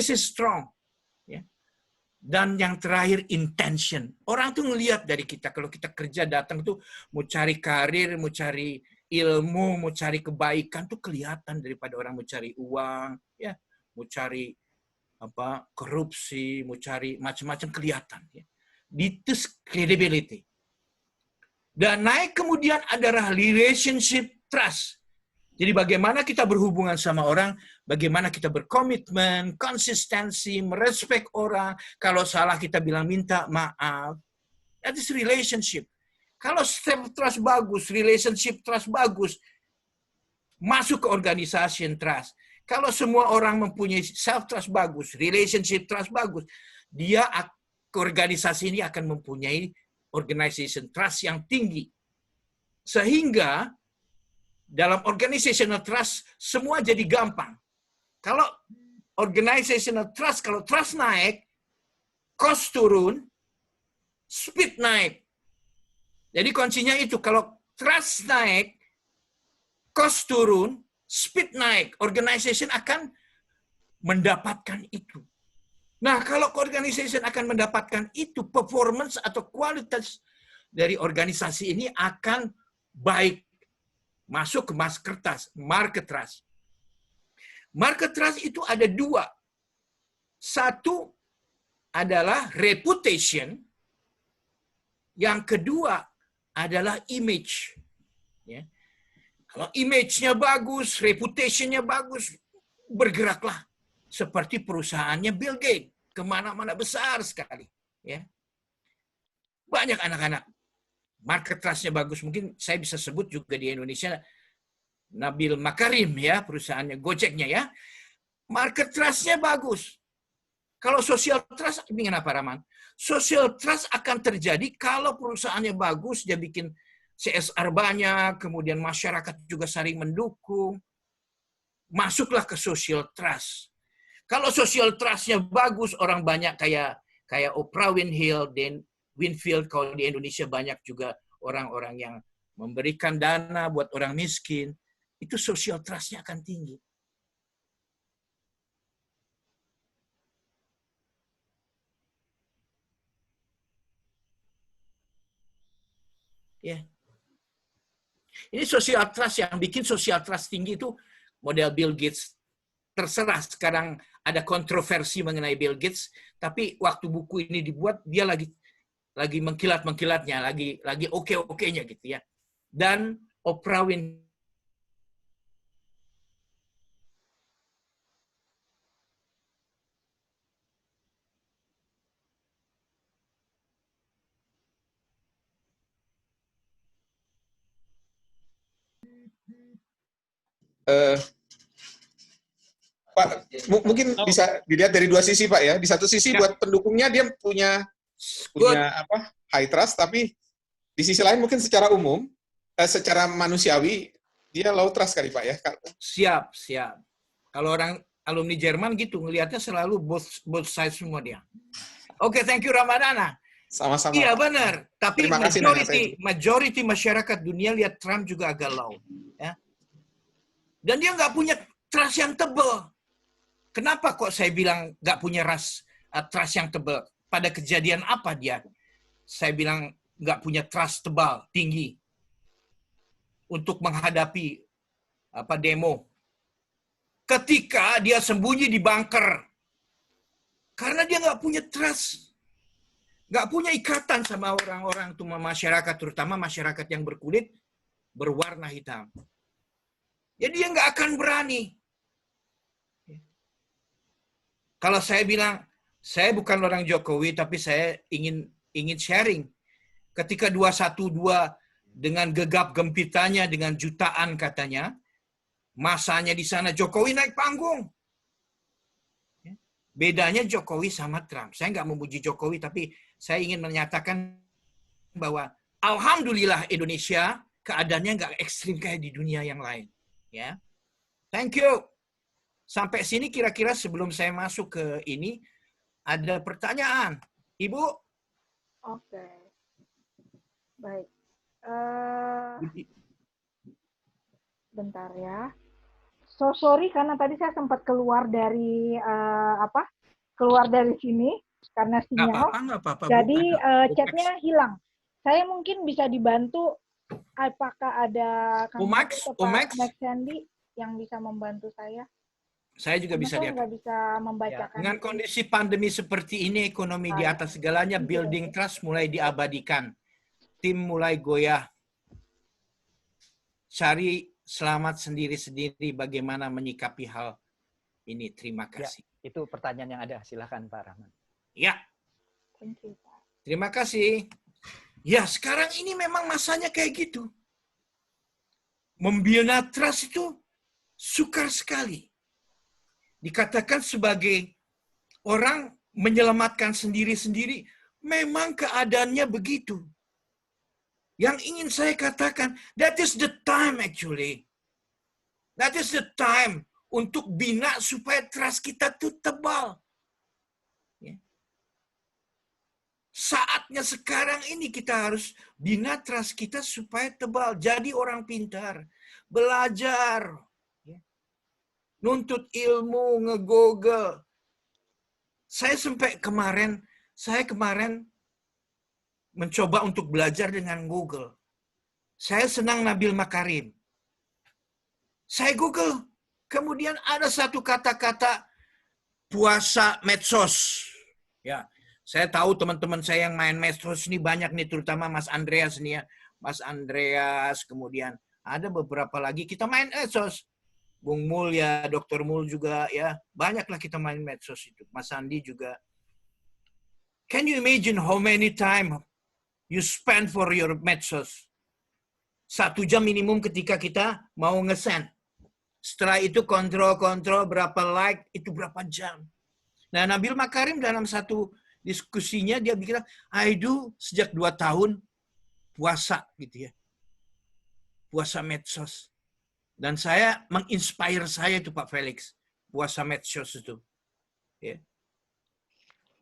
is strong. Dan yang terakhir, intention. Orang tuh ngelihat dari kita, kalau kita kerja datang tuh mau cari karir, mau cari ilmu, mau cari kebaikan tuh kelihatan daripada orang mau cari uang, ya, mau cari korupsi, mau cari macam-macam kelihatan. Ya. This credibility. Dan naik kemudian adalah relationship trust. Jadi bagaimana kita berhubungan sama orang, bagaimana kita berkomitmen, konsistensi, merespek orang. Kalau salah kita bilang minta maaf. That is relationship. Kalau self trust bagus, relationship trust bagus, masuk ke organization trust. Kalau semua orang mempunyai self trust bagus, relationship trust bagus, organisasi ini akan mempunyai organization trust yang tinggi. Sehingga dalam organizational trust, semua jadi gampang. Kalau organizational trust, kalau trust naik, cost turun, speed naik. Jadi kuncinya itu, kalau trust naik, cost turun, speed naik. Organization akan mendapatkan itu. Nah, kalau organization akan mendapatkan itu, performance atau kualitas dari organisasi ini akan baik. Masuk ke market trust. Market trust itu ada dua. Satu adalah reputation. Yang kedua adalah image. Ya. Kalau image-nya bagus, reputation-nya bagus, bergeraklah. Seperti perusahaannya Bill Gates. Kemana-mana besar sekali. Ya. Banyak anak-anak. Market trust-nya bagus. Mungkin saya bisa sebut juga di Indonesia Nabil Makarim ya, perusahaannya Gojeknya ya. Market trust-nya bagus. Kalau social trust, ingin apa Rahman? Social trust akan terjadi kalau perusahaannya bagus, dia bikin CSR banyak, kemudian masyarakat juga saling mendukung. Masuklah ke social trust. Kalau social trust-nya bagus, orang banyak kayak Oprah Winfield, kalau di Indonesia banyak juga orang-orang yang memberikan dana buat orang miskin, itu social trust-nya akan tinggi. Ya. Ini social trust, yang bikin social trust tinggi itu model Bill Gates. Terserah sekarang ada kontroversi mengenai Bill Gates, tapi waktu buku ini dibuat dia lagi mengkilat-mengkilatnya, lagi oke-okenya gitu ya. Dan Oprah Winfrey Pak, mungkin bisa dilihat dari dua sisi, Pak ya. Di satu sisi buat pendukungnya dia punya apa? High trust, tapi di sisi lain mungkin secara umum, secara manusiawi dia low trust kali, Pak ya. Siap. Kalau orang alumni Jerman gitu ngelihatnya selalu both sides semua dia. Oke, thank you Ramadana. Sama-sama. Iya benar. Tapi Terima kasih, majority masyarakat dunia lihat Trump juga agak low, ya. Dan dia nggak punya trust yang tebal. Kenapa kok saya bilang nggak punya trust yang tebal? Pada kejadian apa dia? Saya bilang nggak punya trust tebal, tinggi untuk menghadapi demo. Ketika dia sembunyi di bunker, karena dia nggak punya trust, nggak punya ikatan sama orang-orang, masyarakat, terutama masyarakat yang berkulit berwarna hitam. Jadi dia nggak akan berani. Kalau saya bilang, saya bukan orang Jokowi, tapi saya ingin sharing. Ketika 212 dengan gegap gempitanya, dengan jutaan katanya, masanya di sana Jokowi naik panggung. Bedanya Jokowi sama Trump. Saya nggak memuji Jokowi, tapi saya ingin menyatakan bahwa alhamdulillah Indonesia keadaannya nggak ekstrim kayak di dunia yang lain. Ya, thank you. Sampai sini kira-kira sebelum saya masuk ke ini, ada pertanyaan. Ibu? Oke. Baik. Bentar ya. So sorry karena tadi saya sempat keluar dari keluar dari sini karena sinyal. Nggak apa-apa, jadi chatnya hilang. Saya mungkin bisa dibantu. Apakah ada Max Sandy yang bisa membantu saya? Saya juga bisa lihat. Nggak bisa membacakan. Dengan kondisi pandemi seperti ini, ekonomi di atas segalanya, building trust mulai diabadikan. Tim mulai goyah. Cari selamat sendiri-sendiri bagaimana menyikapi hal ini. Terima kasih. Ya, itu pertanyaan yang ada. Silakan Pak Rahman. Ya. Thank you, Pak. Terima kasih. Ya, sekarang ini memang masanya kayak gitu. Membina trust itu sukar sekali. Dikatakan sebagai orang menyelamatkan sendiri-sendiri, memang keadaannya begitu. Yang ingin saya katakan, that is the time actually. That is the time untuk bina supaya trust kita itu tebal. Saatnya sekarang ini kita harus bina trust kita supaya tebal. Jadi orang pintar. Belajar. Nuntut ilmu, nge-google. Saya kemarin mencoba untuk belajar dengan Google. Saya senang Nabil Makarim. Saya Google. Kemudian ada satu kata-kata puasa medsos. Ya. Saya tahu teman-teman saya yang main medsos ini banyak nih, terutama Mas Andreas nih ya. Mas Andreas, kemudian ada beberapa lagi kita main medsos. Bung Mul ya, Dr. Mul juga ya. Banyaklah kita main medsos itu. Mas Andi juga. Can you imagine how many time you spend for your medsos? 1 jam minimum ketika kita mau nge-send. Setelah itu kontrol berapa like, itu berapa jam. Nah, Nabil Makarim dalam satu diskusinya dia bilang, I do sejak 2 tahun puasa gitu ya. Puasa medsos. Dan saya menginspire saya itu Pak Felix. Puasa medsos itu. Ya.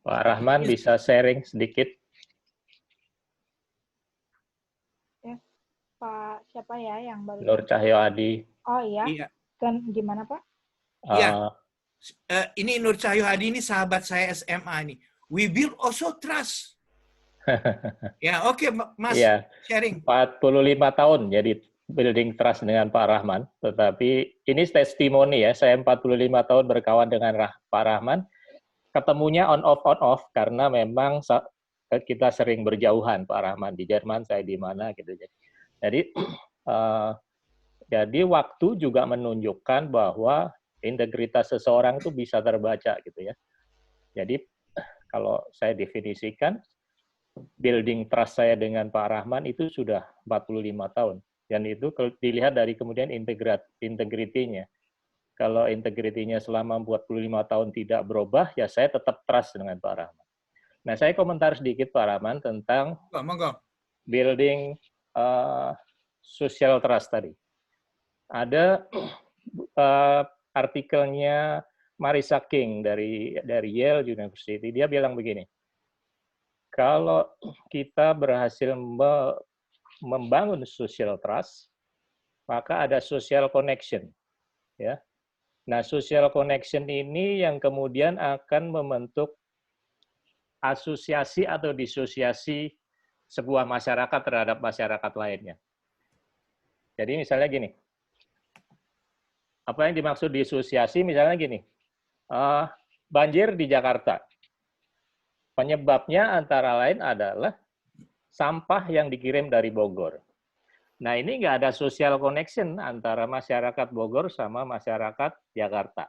Pak Rahman bisa sharing sedikit? Ya, Pak siapa ya yang baru? Nur Cahyo Hadi. Oh iya. Kan gimana Pak? Iya. Ini Nur Cahyo Hadi ini sahabat saya SMA nih. We build also trust. Ya, oke, Mas, ya, sharing. 45 tahun jadi building trust dengan Pak Rahman, tetapi ini testimoni ya, saya 45 tahun berkawan dengan Pak Rahman, ketemunya on off karena memang kita sering berjauhan, Pak Rahman di Jerman, saya di mana gitu. Jadi waktu juga menunjukkan bahwa integritas seseorang itu bisa terbaca gitu ya. Jadi kalau saya definisikan, building trust saya dengan Pak Rahman itu sudah 45 tahun. Dan itu dilihat dari kemudian integritinya. Kalau integritinya selama 45 tahun tidak berubah, ya saya tetap trust dengan Pak Rahman. Nah, saya komentar sedikit Pak Rahman tentang building social trust tadi. Ada artikelnya Marisa King dari Yale University, dia bilang begini, kalau kita berhasil membangun social trust, maka ada social connection, ya. Nah, social connection ini yang kemudian akan membentuk asosiasi atau disosiasi sebuah masyarakat terhadap masyarakat lainnya. Jadi misalnya gini, apa yang dimaksud disosiasi misalnya gini, banjir di Jakarta. Penyebabnya antara lain adalah sampah yang dikirim dari Bogor. Nah, ini nggak ada social connection antara masyarakat Bogor sama masyarakat Jakarta.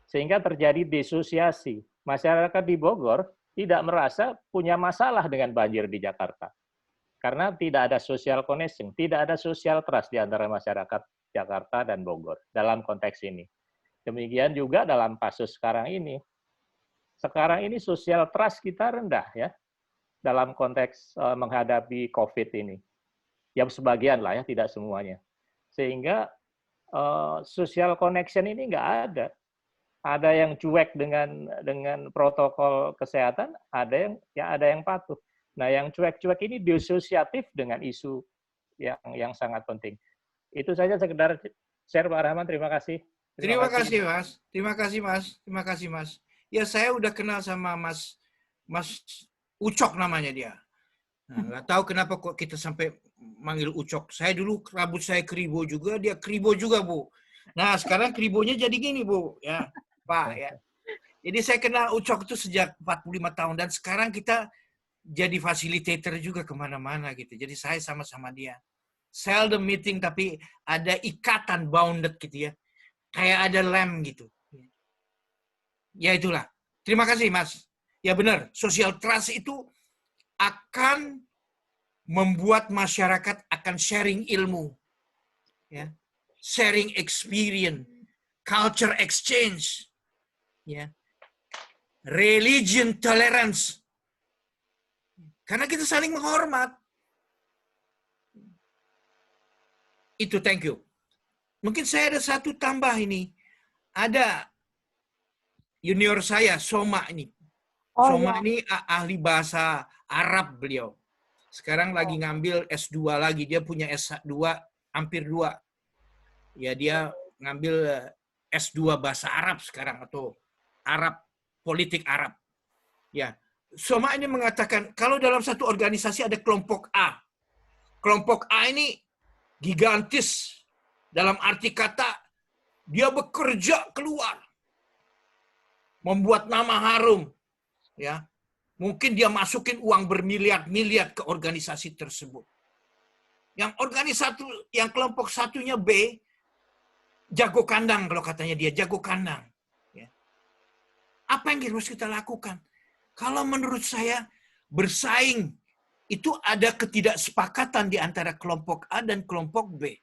Sehingga terjadi disosiasi. Masyarakat di Bogor tidak merasa punya masalah dengan banjir di Jakarta. Karena tidak ada social connection, tidak ada social trust di antara masyarakat Jakarta dan Bogor dalam konteks ini. Demikian juga dalam kasus sekarang ini. Sekarang ini social trust kita rendah ya dalam konteks menghadapi COVID ini. Ya sebagian lah ya, tidak semuanya. Sehingga social connection ini nggak ada. Ada yang cuek dengan protokol kesehatan, ada yang patuh. Nah, yang cuek-cuek ini disosiatif dengan isu yang sangat penting. Itu saja sekedar share Pak Rahman. Terima kasih. Terima kasih Mas. Terima kasih Mas. Terima kasih Mas. Ya saya udah kenal sama Mas Ucok namanya dia. Nah, nggak tahu kenapa kok kita sampai manggil Ucok. Saya dulu rambut saya kribo juga, dia kribo juga Bu. Nah sekarang kribonya jadi gini Bu, ya Pak ya. Jadi saya kenal Ucok itu sejak 45 tahun dan sekarang kita jadi facilitator juga kemana-mana gitu. Jadi saya sama-sama dia. Seldom meeting tapi ada ikatan bounded gitu ya. Kayak ada lem gitu. Ya itulah. Terima kasih Mas. Ya benar, social trust itu akan membuat masyarakat akan sharing ilmu, ya, sharing experience, culture exchange, ya, religion tolerance, karena kita saling menghormat. Itu thank you. Mungkin saya ada satu tambah ini, ada junior saya Soma ini. Soma ini ahli bahasa Arab beliau. Sekarang lagi ngambil S2 lagi. Dia punya S2 hampir 2. Ya dia ngambil S2 bahasa Arab sekarang atau Arab politik Arab. Ya. Soma ini mengatakan kalau dalam satu organisasi ada kelompok A. Kelompok A ini gigantis dalam arti kata dia bekerja keluar. Membuat nama harum. Ya, mungkin dia masukin uang bermiliar-miliar ke organisasi tersebut. Yang kelompok satunya B, jago kandang kalau katanya dia, jago kandang. Ya. Apa yang harus kita lakukan? Kalau menurut saya bersaing itu ada ketidaksepakatan di antara kelompok A dan kelompok B.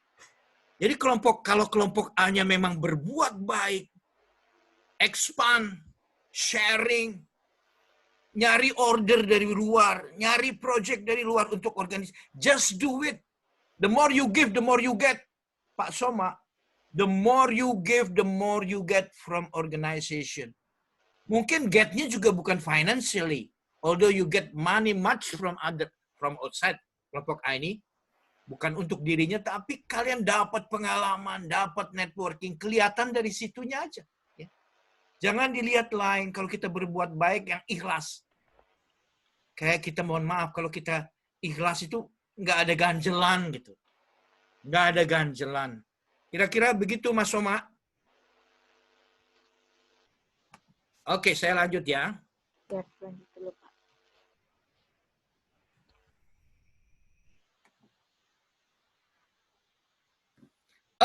Jadi kalau kelompok A-nya memang berbuat baik, expand, sharing, nyari order dari luar, nyari project dari luar untuk organisasi. Just do it. The more you give, the more you get. Pak Soma, the more you give, the more you get from organization. Mungkin get-nya juga bukan financially. Although you get money much from outside. Kelompok A ini bukan untuk dirinya, tapi kalian dapat pengalaman, dapat networking, kelihatan dari situnya aja. Jangan dilihat lain kalau kita berbuat baik yang ikhlas. Kayak kita mohon maaf kalau kita ikhlas itu nggak ada ganjelan gitu. Nggak ada ganjelan. Kira-kira begitu Mas Soma. Oke, saya lanjut ya. Ya, lanjut dulu Pak.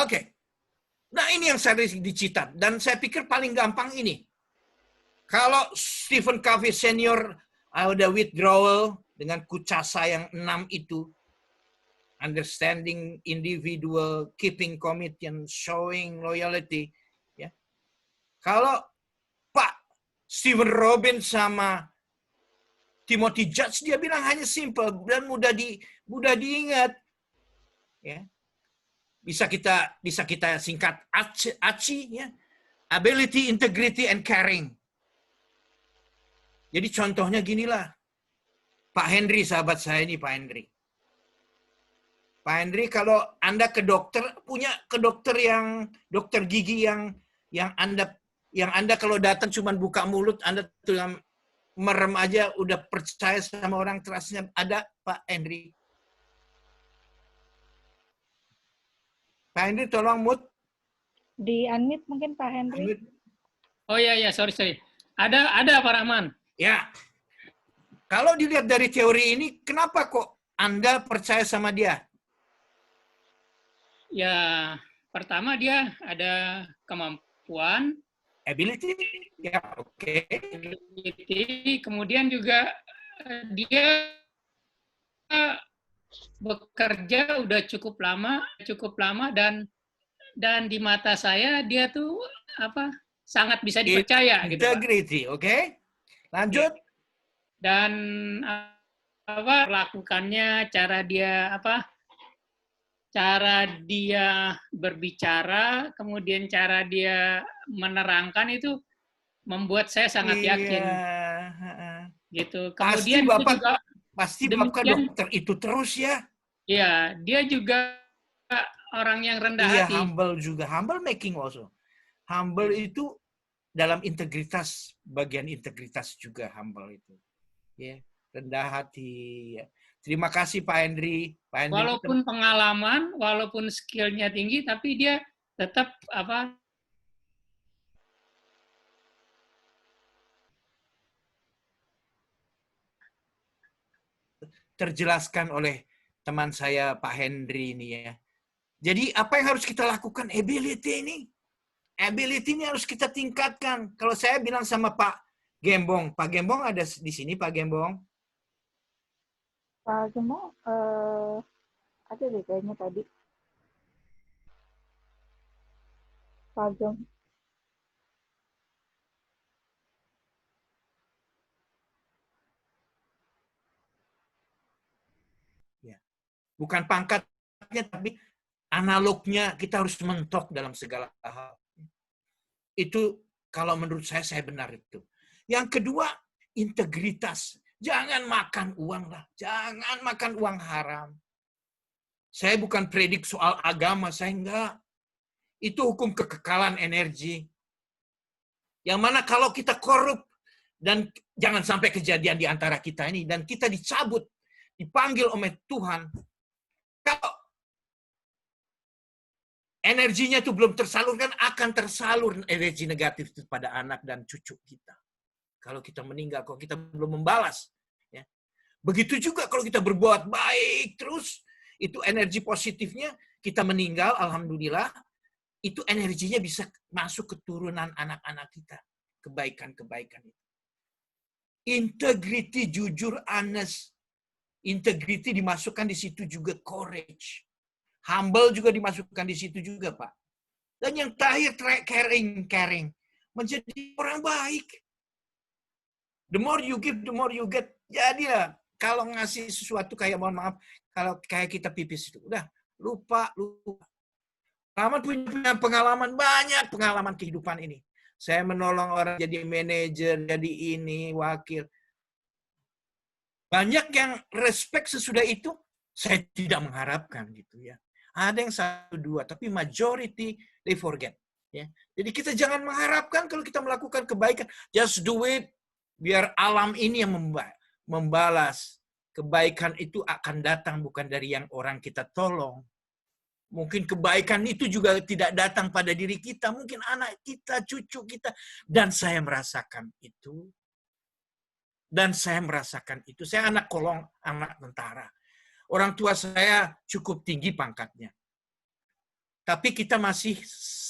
Oke. Nah ini yang saya dicitat. Dan saya pikir paling gampang ini. Kalau Stephen Covey senior ada withdrawal dengan kucasa yang 6 itu. understanding individual, keeping commitment, showing loyalty. Ya. Kalau Pak Stephen Robin sama Timothy Judge, dia bilang hanya simple dan mudah diingat. Ya. Bisa kita singkat ACI, ya. Ability, integrity, and caring. Jadi contohnya ginilah. Pak Henry, sahabat saya ini Pak Henry. Pak Henry, kalau Anda ke dokter, punya ke dokter dokter gigi yang Anda kalau datang cuma buka mulut, Anda tuh yang merem aja udah percaya sama orang, trustnya ada Pak Henry. Pak Henry, tolong mute. Di unmute mungkin Pak Henry. Unmute. Oh iya, sorry. Ada Pak Rahman. Ya. Kalau dilihat dari teori ini, kenapa kok Anda percaya sama dia? Ya, pertama dia ada kemampuan. Ability, ya oke. Ability, kemudian juga dia bekerja udah cukup lama dan di mata saya dia tuh sangat bisa dipercaya gitu. Integrity, oke. Lanjut. Dan lakukannya, cara dia berbicara, kemudian cara dia menerangkan itu membuat saya sangat yakin. Gitu. Kemudian pasti Bapak dokter itu terus ya. Iya, dia juga orang yang rendah hati. Iya, humble juga. Humble making also. Humble itu dalam integritas, bagian integritas juga humble itu. Ya, rendah hati. Ya. Terima kasih Pak Henry. Walaupun pengalaman, walaupun skillnya tinggi, tapi dia tetap terjelaskan oleh teman saya Pak Henry ini ya. Jadi apa yang harus kita lakukan? Ability ini. Ability ini harus kita tingkatkan. Kalau saya bilang sama Pak Gembong ada di sini Pak Gembong? Pak Gembong ada deh kayaknya tadi. Pak Gembong. Ya. Bukan pangkatnya, tapi analognya kita harus mentok dalam segala hal. Itu kalau menurut saya benar itu. Yang kedua, integritas. Jangan makan uang lah. Jangan makan uang haram. Saya bukan predik soal agama, saya enggak. Itu hukum kekekalan energi. Yang mana kalau kita korup, dan jangan sampai kejadian di antara kita ini, dan kita dicabut, dipanggil oleh Tuhan, kalau energinya itu belum tersalurkan, akan tersalur energi negatif itu pada anak dan cucu kita. Kalau kita meninggal, kalau kita belum membalas. Ya. Begitu juga kalau kita berbuat baik terus, itu energi positifnya, kita meninggal, alhamdulillah, itu energinya bisa masuk keturunan anak-anak kita. Kebaikan-kebaikan itu. Integrity, jujur, honest. Integrity dimasukkan di situ juga courage. Humble juga dimasukkan di situ juga, Pak. Dan yang terakhir, caring. Menjadi orang baik. The more you give, the more you get. Jadi kalau ngasih sesuatu kayak, mohon maaf, kalau kayak kita pipis itu, udah lupa. Rahmat punya pengalaman, banyak pengalaman kehidupan ini. Saya menolong orang jadi manajer, jadi ini, wakil. Banyak yang respect sesudah itu, saya tidak mengharapkan gitu ya. Ada yang 1-2, tapi majority they forget. Ya. Jadi kita jangan mengharapkan kalau kita melakukan kebaikan, just do it. Biar alam ini yang membalas. Kebaikan itu akan datang bukan dari yang orang kita tolong. Mungkin kebaikan itu juga tidak datang pada diri kita. Mungkin anak kita, cucu kita. Dan saya merasakan itu. Saya anak kolong, anak tentara. Orang tua saya cukup tinggi pangkatnya. Tapi kita masih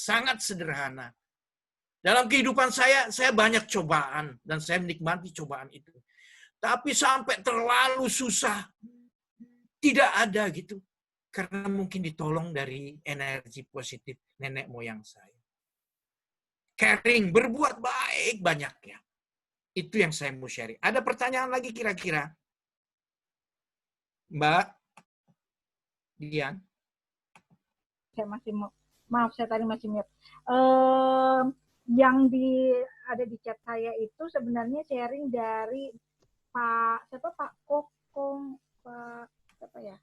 sangat sederhana. Dalam kehidupan saya banyak cobaan. Dan saya menikmati cobaan itu. Tapi sampai terlalu susah. Tidak ada gitu. Karena mungkin ditolong dari energi positif nenek moyang saya. Caring, berbuat baik banyaknya. Itu yang saya mau sharing. Ada pertanyaan lagi kira-kira? Mbak Dian? Saya masih maaf, saya tadi masih mute. Yang ada di chat saya itu sebenarnya sharing dari Pak Kokong, siapa ya?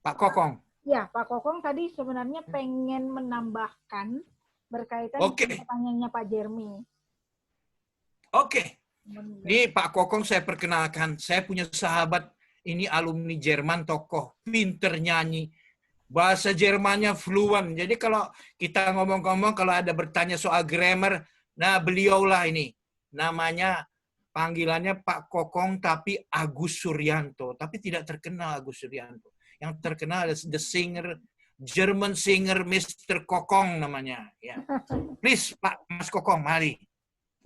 Pak Kokong. Ya, Pak Kokong tadi sebenarnya pengen menambahkan berkaitan dengan pertanyaannya Pak Jeremy. Oke. Ini Pak Kokong saya perkenalkan. Saya punya sahabat, ini alumni Jerman, tokoh, pinter nyanyi. Bahasa Jermannya fluent. Jadi kalau kita ngomong-ngomong, kalau ada bertanya soal grammar, nah beliaulah ini. Namanya, panggilannya Pak Kokong, tapi Agus Suryanto. Tapi tidak terkenal Agus Suryanto. Yang terkenal adalah the singer, German singer Mr. Kokong namanya. Ya. Please, Pak Mas Kokong, mari.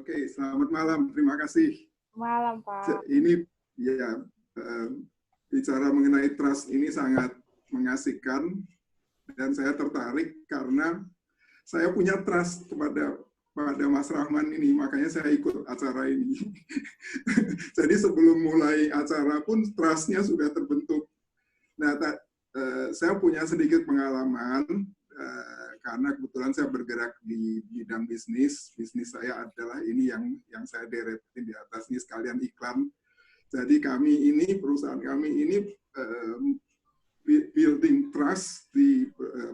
Oke, selamat malam. Terima kasih. Malam, Pak. Ini ya bicara mengenai trust ini sangat mengasihkan dan saya tertarik karena saya punya trust kepada Mas Rahman ini, makanya saya ikut acara ini. Jadi sebelum mulai acara pun trust-nya sudah terbentuk. Nah, saya punya sedikit pengalaman karena kebetulan saya bergerak di bidang bisnis. Bisnis saya adalah ini yang saya deretin di atas ini sekalian iklan. Jadi perusahaan kami ini building trust di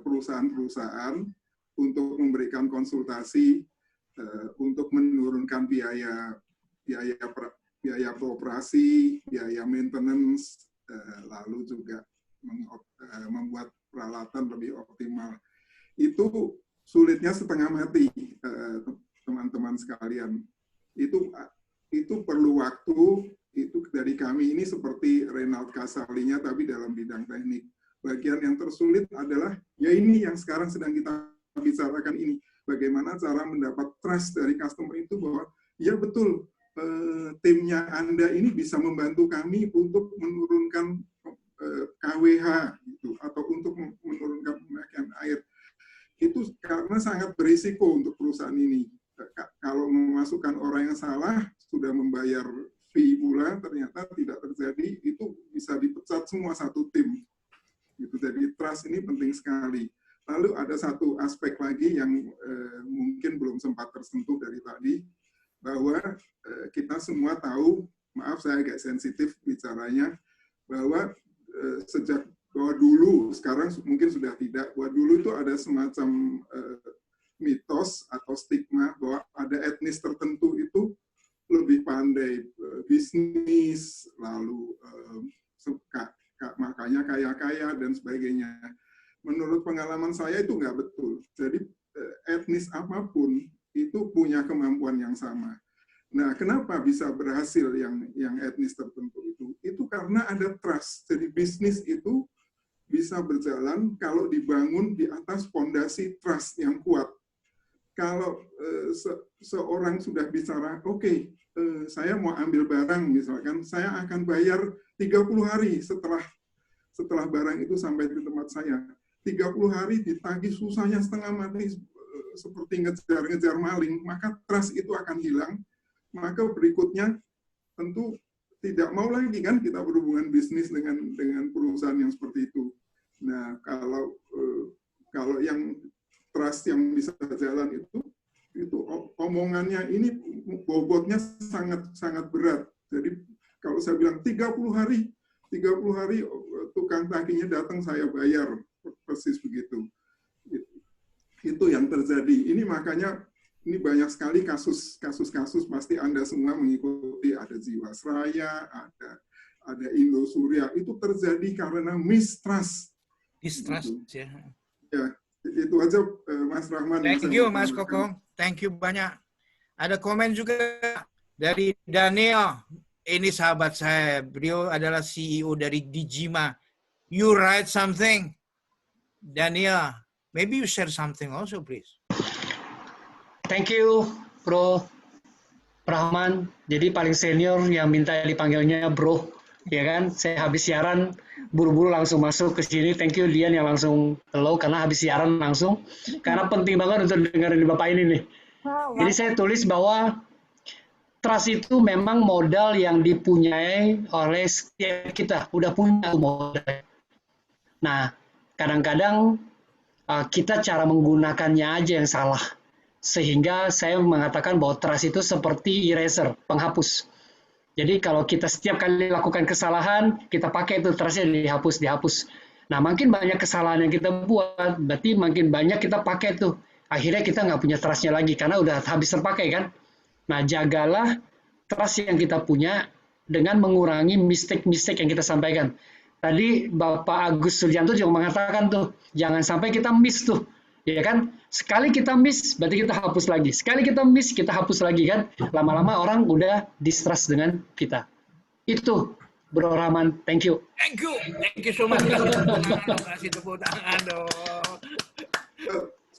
perusahaan-perusahaan untuk memberikan konsultasi untuk menurunkan biaya operasi, biaya maintenance, lalu juga membuat peralatan lebih optimal. Itu sulitnya setengah mati, teman-teman sekalian. Itu perlu waktu. Itu dari kami ini seperti Reynald Kasalinya, tapi dalam bidang teknik. Bagian yang tersulit adalah ya ini yang sekarang sedang kita bicarakan ini. Bagaimana cara mendapat trust dari customer itu bahwa ya betul timnya Anda ini bisa membantu kami untuk menurunkan KWH gitu, atau untuk menurunkan pemakaian air. Itu karena sangat berisiko untuk perusahaan ini. Kalau memasukkan orang yang salah, sudah membayar fee pula, ternyata tidak terjadi, itu bisa dipecat semua satu tim. Gitu. Jadi trust ini penting sekali. Lalu ada satu aspek lagi yang mungkin belum sempat tersentuh dari tadi, bahwa kita semua tahu, maaf saya agak sensitif bicaranya, bahwa sejak bahwa dulu, sekarang mungkin sudah tidak, bahwa dulu itu ada semacam mitos atau stigma bahwa ada etnis tertentu itu lebih pandai bisnis, lalu makanya kaya-kaya dan sebagainya. Menurut pengalaman saya itu nggak betul. Jadi etnis apapun itu punya kemampuan yang sama. Nah, kenapa bisa berhasil yang etnis tertentu itu? Itu karena ada trust. Jadi bisnis itu bisa berjalan kalau dibangun di atas fondasi trust yang kuat. Kalau seorang sudah bicara, oke, saya mau ambil barang misalkan, saya akan bayar 30 hari setelah barang itu sampai di tempat saya. 30 hari ditagih susahnya setengah mati seperti ngejar-ngejar maling, maka trust itu akan hilang. Maka berikutnya tentu tidak mau lagi kan kita berhubungan bisnis dengan perusahaan yang seperti itu. Nah, kalau yang trust yang bisa jalan itu omongannya ini bobotnya sangat berat. Jadi kalau saya bilang 30 hari tukang tagihnya datang saya bayar, persis begitu. Itu yang terjadi. Ini makanya ini banyak sekali kasus-kasus pasti Anda semua mengikuti, ada Jiwasraya, ada Indosuria, itu terjadi karena mistrust. Mistrust, ya. Ya, itu aja Mas Rahman. Thank you Mas Kokong, thank you banyak. Ada komen juga dari Daniel. Ini sahabat saya, beliau adalah CEO dari Dijima. You write something, Daniel. Maybe you share something also, please. Thank you, Bro Rahman. Jadi paling senior yang minta dipanggilnya Bro. ya kan? Saya habis siaran, buru-buru langsung masuk ke sini. Thank you Dian yang langsung hello, karena habis siaran langsung. Karena penting banget untuk dengerin Bapak ini nih. Jadi saya tulis bahwa trust itu memang modal yang dipunyai oleh setiap kita, udah punya modal. Nah, kadang-kadang kita cara menggunakannya aja yang salah. Sehingga saya mengatakan bahwa trust itu seperti eraser, penghapus. Jadi kalau kita setiap kali lakukan kesalahan, kita pakai itu trustnya dihapus. Nah, makin banyak kesalahan yang kita buat, berarti makin banyak kita pakai tuh. Akhirnya kita nggak punya trustnya lagi, karena udah habis terpakai kan. Nah, jagalah trust yang kita punya dengan mengurangi mistake-mistake yang kita sampaikan. Tadi Bapak Agus Sulianto juga mengatakan tuh, jangan sampai kita miss tuh. Ya kan? Sekali kita miss, berarti kita hapus lagi. Sekali kita miss, kita hapus lagi kan. Lama-lama orang udah distrust dengan kita. Itu, Bro Rahman. Thank you. Thank you so much. Kasih tepuk tangan dong.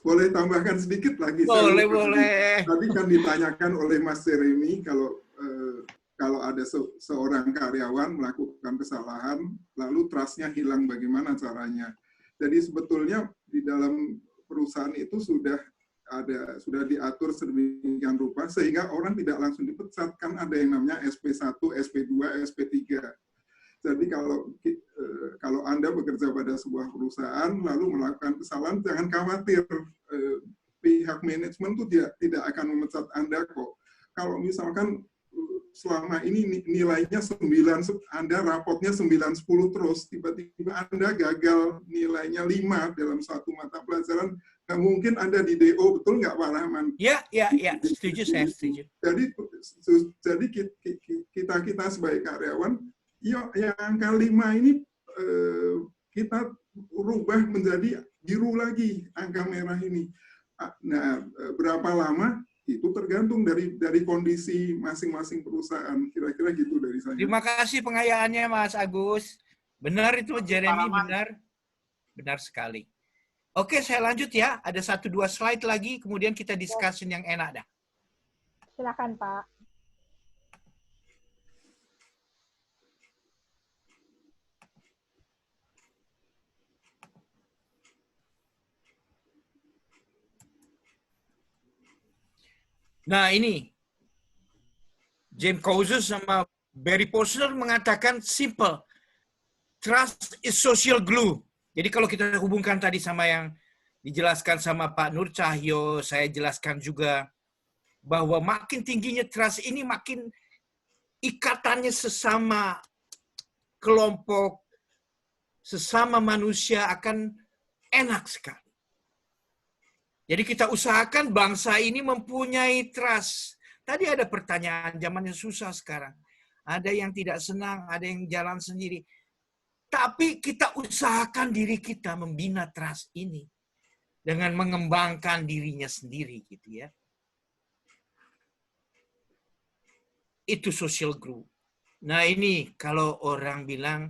Boleh tambahkan sedikit lagi? Boleh. Tadi kan ditanyakan oleh Mas Jeremy kalau ada seorang karyawan melakukan kesalahan, lalu trust-nya hilang, bagaimana caranya? Jadi sebetulnya di dalam perusahaan itu sudah diatur sedemikian rupa sehingga orang tidak langsung dipecat, kan ada yang namanya SP1, SP2, SP3. Jadi kalau Anda bekerja pada sebuah perusahaan lalu melakukan kesalahan, jangan khawatir, pihak manajemen itu tidak akan memecat Anda kok. Kalau misalkan selama ini nilainya 9, Anda rapotnya 9-10 terus, tiba-tiba Anda gagal nilainya 5 dalam satu mata pelajaran, nggak mungkin Anda di DO, betul nggak Pak Rahman? Ya, setuju, saya setuju. Jadi kita sebagai karyawan, yang angka 5 ini kita rubah menjadi biru lagi, angka merah ini. Nah, berapa lama? Itu tergantung dari kondisi masing-masing perusahaan. Kira-kira gitu dari saya. Terima kasih pengayaannya Mas Agus. Benar itu Jeremy, benar sekali. Oke, saya lanjut ya. Ada 1-2 slide lagi, kemudian kita discussion yang enak dah. Silakan Pak. Nah ini, James Cousins sama Barry Posner mengatakan simple, trust is social glue. Jadi kalau kita hubungkan tadi sama yang dijelaskan sama Pak Nur Cahyo, saya jelaskan juga bahwa makin tingginya trust ini makin ikatannya sesama kelompok, sesama manusia akan enak sekali. Jadi kita usahakan bangsa ini mempunyai trust. Tadi ada pertanyaan, zamannya susah sekarang. Ada yang tidak senang, ada yang jalan sendiri. Tapi kita usahakan diri kita membina trust ini dengan mengembangkan dirinya sendiri gitu ya. Itu social group. Nah ini kalau orang bilang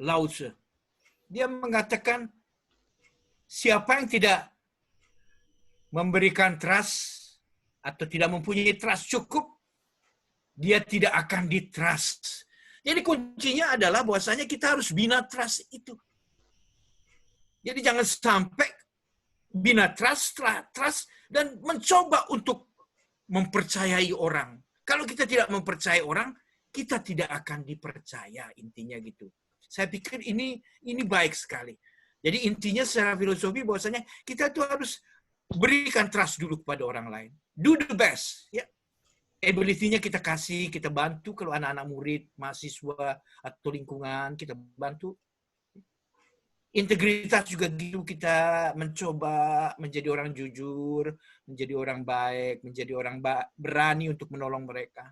Lao Tzu, dia mengatakan siapa yang tidak memberikan trust atau tidak mempunyai trust cukup, dia tidak akan ditrust. Jadi kuncinya adalah bahwasanya kita harus bina trust itu. Jadi jangan sampai bina trust dan mencoba untuk mempercayai orang. Kalau kita tidak mempercayai orang, kita tidak akan dipercaya, intinya gitu. Saya pikir ini baik sekali. Jadi intinya secara filosofi bahwasanya kita tuh harus berikan trust dulu kepada orang lain. Do the best. Ya. Ability-nya kita kasih, kita bantu kalau anak-anak murid, mahasiswa, atau lingkungan, kita bantu. Integritas juga gitu, kita mencoba menjadi orang jujur, menjadi orang baik, menjadi orang berani untuk menolong mereka.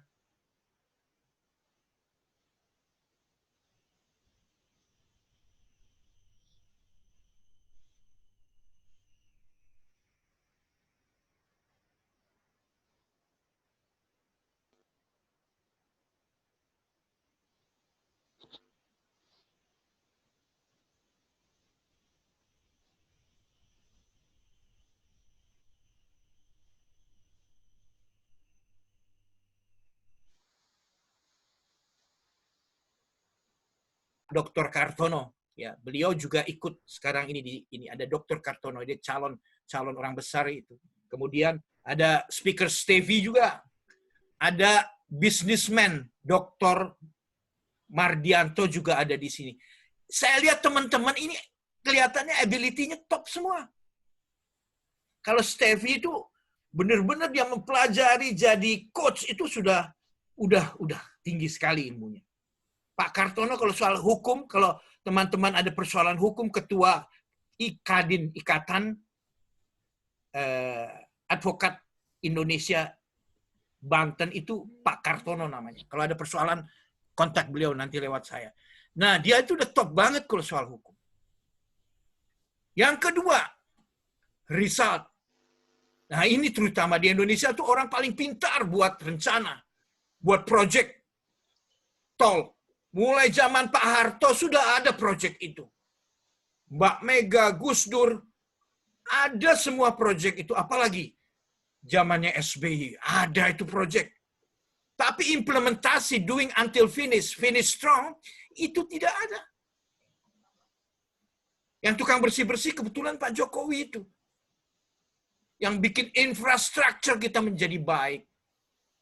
Dr. Kartono. Ya, beliau juga ikut sekarang ini ada Dr. Kartono, dia calon orang besar itu. Kemudian ada speaker Stevie juga. Ada businessman Dr. Mardianto juga ada di sini. Saya lihat teman-teman ini kelihatannya ability-nya top semua. Kalau Stevie itu benar-benar dia mempelajari jadi coach itu sudah tinggi sekali ilmunya. Pak Kartono kalau soal hukum, kalau teman-teman ada persoalan hukum, ketua Ikatan Advokat Indonesia Banten itu Pak Kartono namanya. Kalau ada persoalan, kontak beliau nanti lewat saya. Nah, dia itu udah top banget kalau soal hukum. Yang kedua, result. Nah, ini terutama di Indonesia tuh orang paling pintar buat rencana, buat project tol. Mulai zaman Pak Harto sudah ada project itu. Mbak Mega, Gus Dur, ada semua project itu. Apalagi zamannya SBY, ada itu project. Tapi implementasi, doing until finish strong, itu tidak ada. Yang tukang bersih-bersih kebetulan Pak Jokowi itu. Yang bikin infrastruktur kita menjadi baik.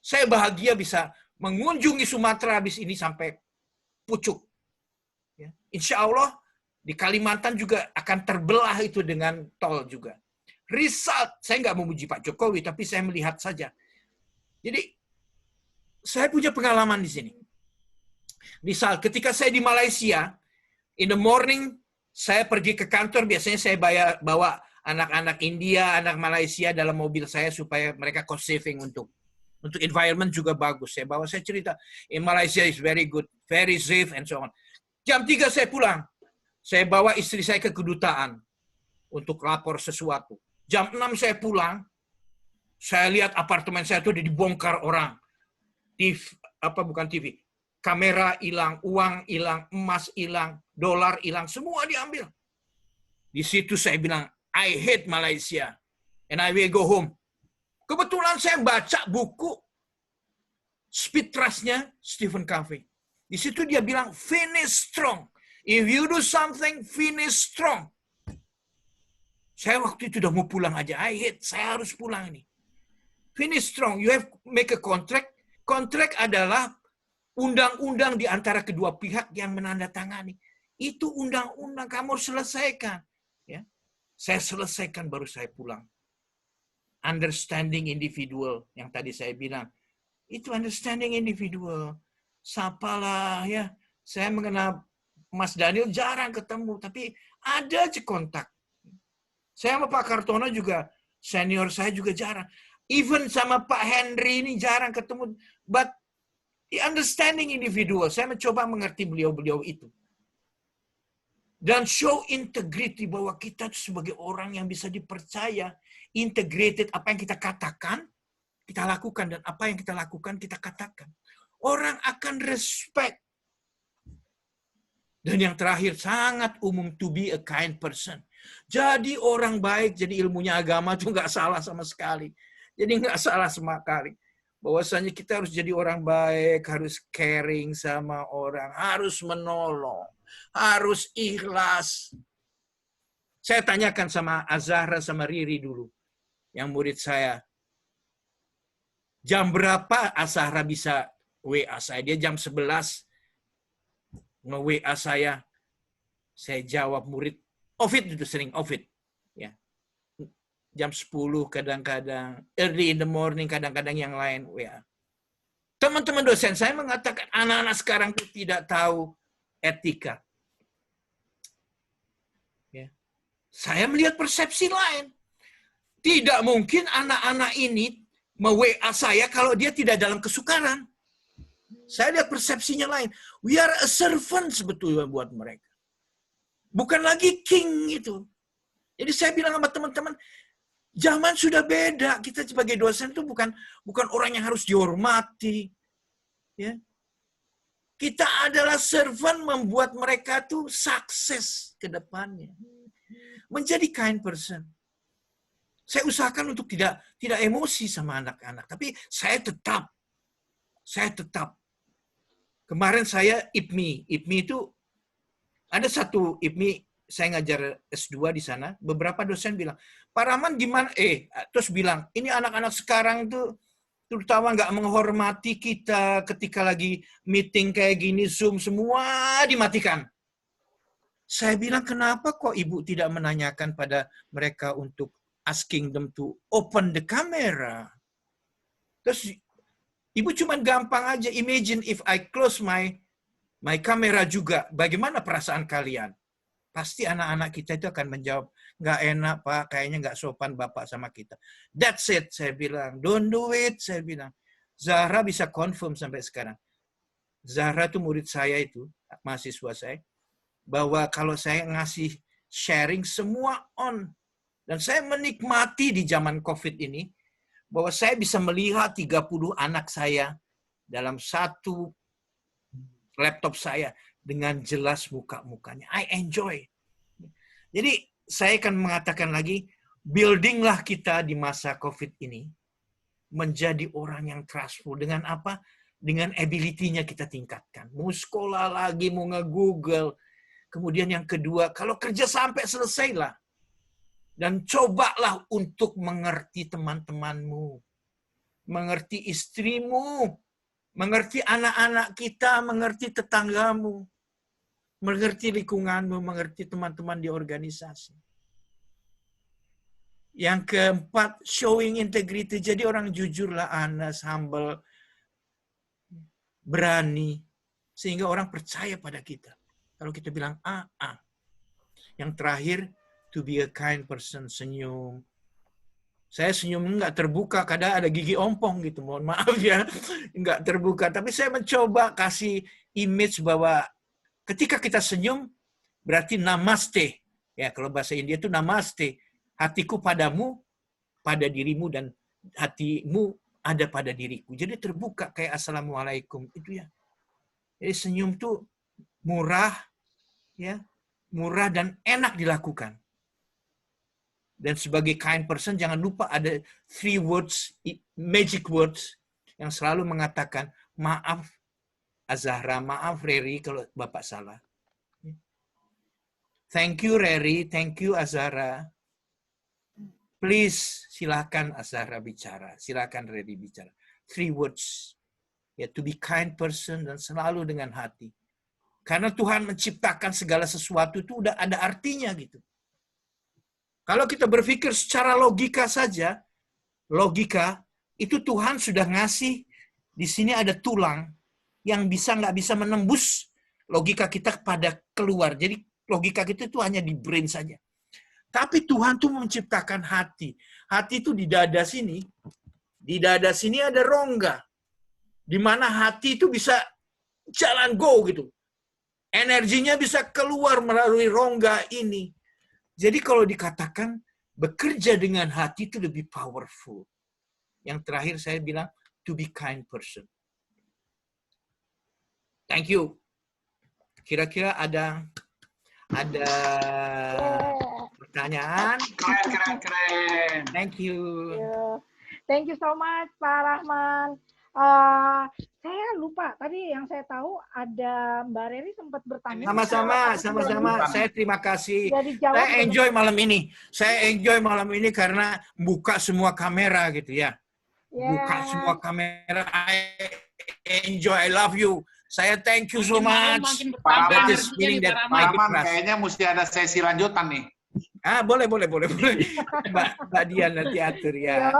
Saya bahagia bisa mengunjungi Sumatera habis ini sampai Pucuk. Ya. Insya Allah di Kalimantan juga akan terbelah itu dengan tol juga. Result, saya nggak memuji Pak Jokowi, tapi saya melihat saja. Jadi, saya punya pengalaman di sini. Misal, ketika saya di Malaysia, in the morning, saya pergi ke kantor, biasanya saya bawa anak-anak India, anak Malaysia dalam mobil saya supaya mereka cost saving untuk environment juga bagus. Saya cerita, in Malaysia is very good, very safe, and so on. Jam 3 saya pulang. Saya bawa istri saya ke kedutaan untuk lapor sesuatu. Jam 6 saya pulang, saya lihat apartemen saya itu dibongkar orang. TV, kamera hilang, uang hilang, emas hilang, dolar hilang, semua diambil. Di situ saya bilang, I hate Malaysia, and I will go home. Kebetulan saya baca buku Speed Trust-nya Stephen Covey. Di situ dia bilang, finish strong. If you do something, finish strong. Saya waktu itu udah mau pulang aja. Saya harus pulang ini. Finish strong. You have make a contract. Kontrak adalah undang-undang di antara kedua pihak yang menandatangani. Itu undang-undang kamu selesaikan. Ya. Saya selesaikan baru saya pulang. Understanding individual yang tadi saya bilang. Itu understanding individual. Sapalah ya. Saya mengenal Mas Daniel jarang ketemu, tapi ada aja kontak. Saya sama Pak Kartono juga, senior saya juga jarang. Even sama Pak Henry ini jarang ketemu. But the understanding individual, saya mencoba mengerti beliau-beliau itu. Dan show integrity bahwa kita sebagai orang yang bisa dipercaya, integrated apa yang kita katakan, kita lakukan. Dan apa yang kita lakukan, kita katakan. Orang akan respect. Dan yang terakhir, sangat umum, to be a kind person. Jadi orang baik, jadi ilmunya agama itu nggak salah sama sekali. Jadi nggak salah sama sekali. Bahwasanya kita harus jadi orang baik, harus caring sama orang, harus menolong, harus ikhlas. Saya tanyakan sama Azahra sama Riri dulu, yang murid saya. Jam berapa Azahra bisa WA saya? Dia jam 11 nge-WA saya. Saya jawab murid. Ovid itu sering, Ovid. Ya. Jam 10 kadang-kadang, early in the morning kadang-kadang yang lain WA. Teman-teman dosen saya mengatakan anak-anak sekarang itu tidak tahu etika. Ya. Saya melihat persepsi lain. Tidak mungkin anak-anak ini me-WA saya kalau dia tidak dalam kesukaran. Saya lihat persepsinya lain. We are a servant sebetulnya buat mereka. Bukan lagi king itu. Jadi saya bilang sama teman-teman, zaman sudah beda. Kita sebagai dosen itu bukan orang yang harus dihormati. Ya. Kita adalah servant membuat mereka tuh sukses ke depannya. Menjadi kind person. Saya usahakan untuk tidak emosi sama anak-anak. Tapi saya tetap. Kemarin saya IPMI. IPMI itu Ada satu IPMI, saya ngajar S2 di sana, beberapa dosen bilang, Pak Rahman gimana? Terus bilang, ini anak-anak sekarang tuh terutama nggak menghormati kita ketika lagi meeting kayak gini, Zoom, semua dimatikan. Saya bilang, kenapa kok Ibu tidak menanyakan pada mereka untuk asking them to open the camera? Terus Ibu cuma gampang aja, imagine if I close my kamera juga, bagaimana perasaan kalian? Pasti anak-anak kita itu akan menjawab, nggak enak Pak, kayaknya nggak sopan Bapak sama kita. That's it, saya bilang. Don't do it, saya bilang. Zahra bisa confirm sampai sekarang. Zahra itu murid saya itu, mahasiswa saya, bahwa kalau saya ngasih sharing semua on. Dan saya menikmati di zaman COVID ini, bahwa saya bisa melihat 30 anak saya dalam satu laptop saya dengan jelas muka-mukanya. I enjoy. Jadi saya akan mengatakan lagi, buildinglah kita di masa COVID ini menjadi orang yang trustful. Dengan apa? Dengan ability-nya kita tingkatkan. Mau sekolah lagi, mau nge-Google. Kemudian yang kedua, kalau kerja sampai selesai lah. Dan cobalah untuk mengerti teman-temanmu. Mengerti istrimu. Mengerti anak-anak kita, mengerti tetanggamu, mengerti lingkunganmu, mengerti teman-teman di organisasi. Yang keempat, showing integrity. Jadi orang jujurlah, honest, humble, berani, sehingga orang percaya pada kita. Kalau kita bilang Yang terakhir, to be a kind person, senyum. Saya senyumnya nggak terbuka, kadang ada gigi ompong gitu, mohon maaf ya, nggak terbuka. Tapi saya mencoba kasih image bahwa ketika kita senyum, berarti namaste. Ya, kalau bahasa India itu namaste. Hatiku padamu, pada dirimu, dan hatimu ada pada diriku. Jadi terbuka kayak assalamualaikum itu ya. Jadi senyum tuh murah, ya, murah dan enak dilakukan. Dan sebagai kind person, jangan lupa ada 3 words, magic words, yang selalu mengatakan, maaf Azahra, maaf Reri kalau Bapak salah. Thank you Reri, thank you Azahra. Please, silakan Azahra bicara, silakan Reri bicara. 3 words. Ya, to be kind person dan selalu dengan hati. Karena Tuhan menciptakan segala sesuatu itu udah ada artinya gitu. Kalau kita berpikir secara logika saja, logika itu Tuhan sudah ngasih di sini ada tulang yang nggak bisa menembus logika kita pada keluar. Jadi logika kita itu hanya di brain saja. Tapi Tuhan tuh menciptakan hati. Hati itu di dada sini. Di dada sini ada rongga. Di mana hati itu bisa jalan go gitu. Energinya bisa keluar melalui rongga ini. Jadi kalau dikatakan bekerja dengan hati itu lebih powerful. Yang terakhir saya bilang, to be kind person. Thank you. Kira-kira ada pertanyaan? Keren. Thank you. Thank you so much, Pak Rahman. Saya lupa tadi yang saya tahu ada Mbak Reri sempat bertanya. Sama-sama. Saya terima kasih. Saya enjoy malam ini. Karena buka semua kamera gitu ya. Buka semua kamera. I enjoy. I love you. Saya thank you so much. Pak Rahman, kayaknya mesti ada sesi lanjutan nih. Boleh. Mbak Dian nanti atur ya.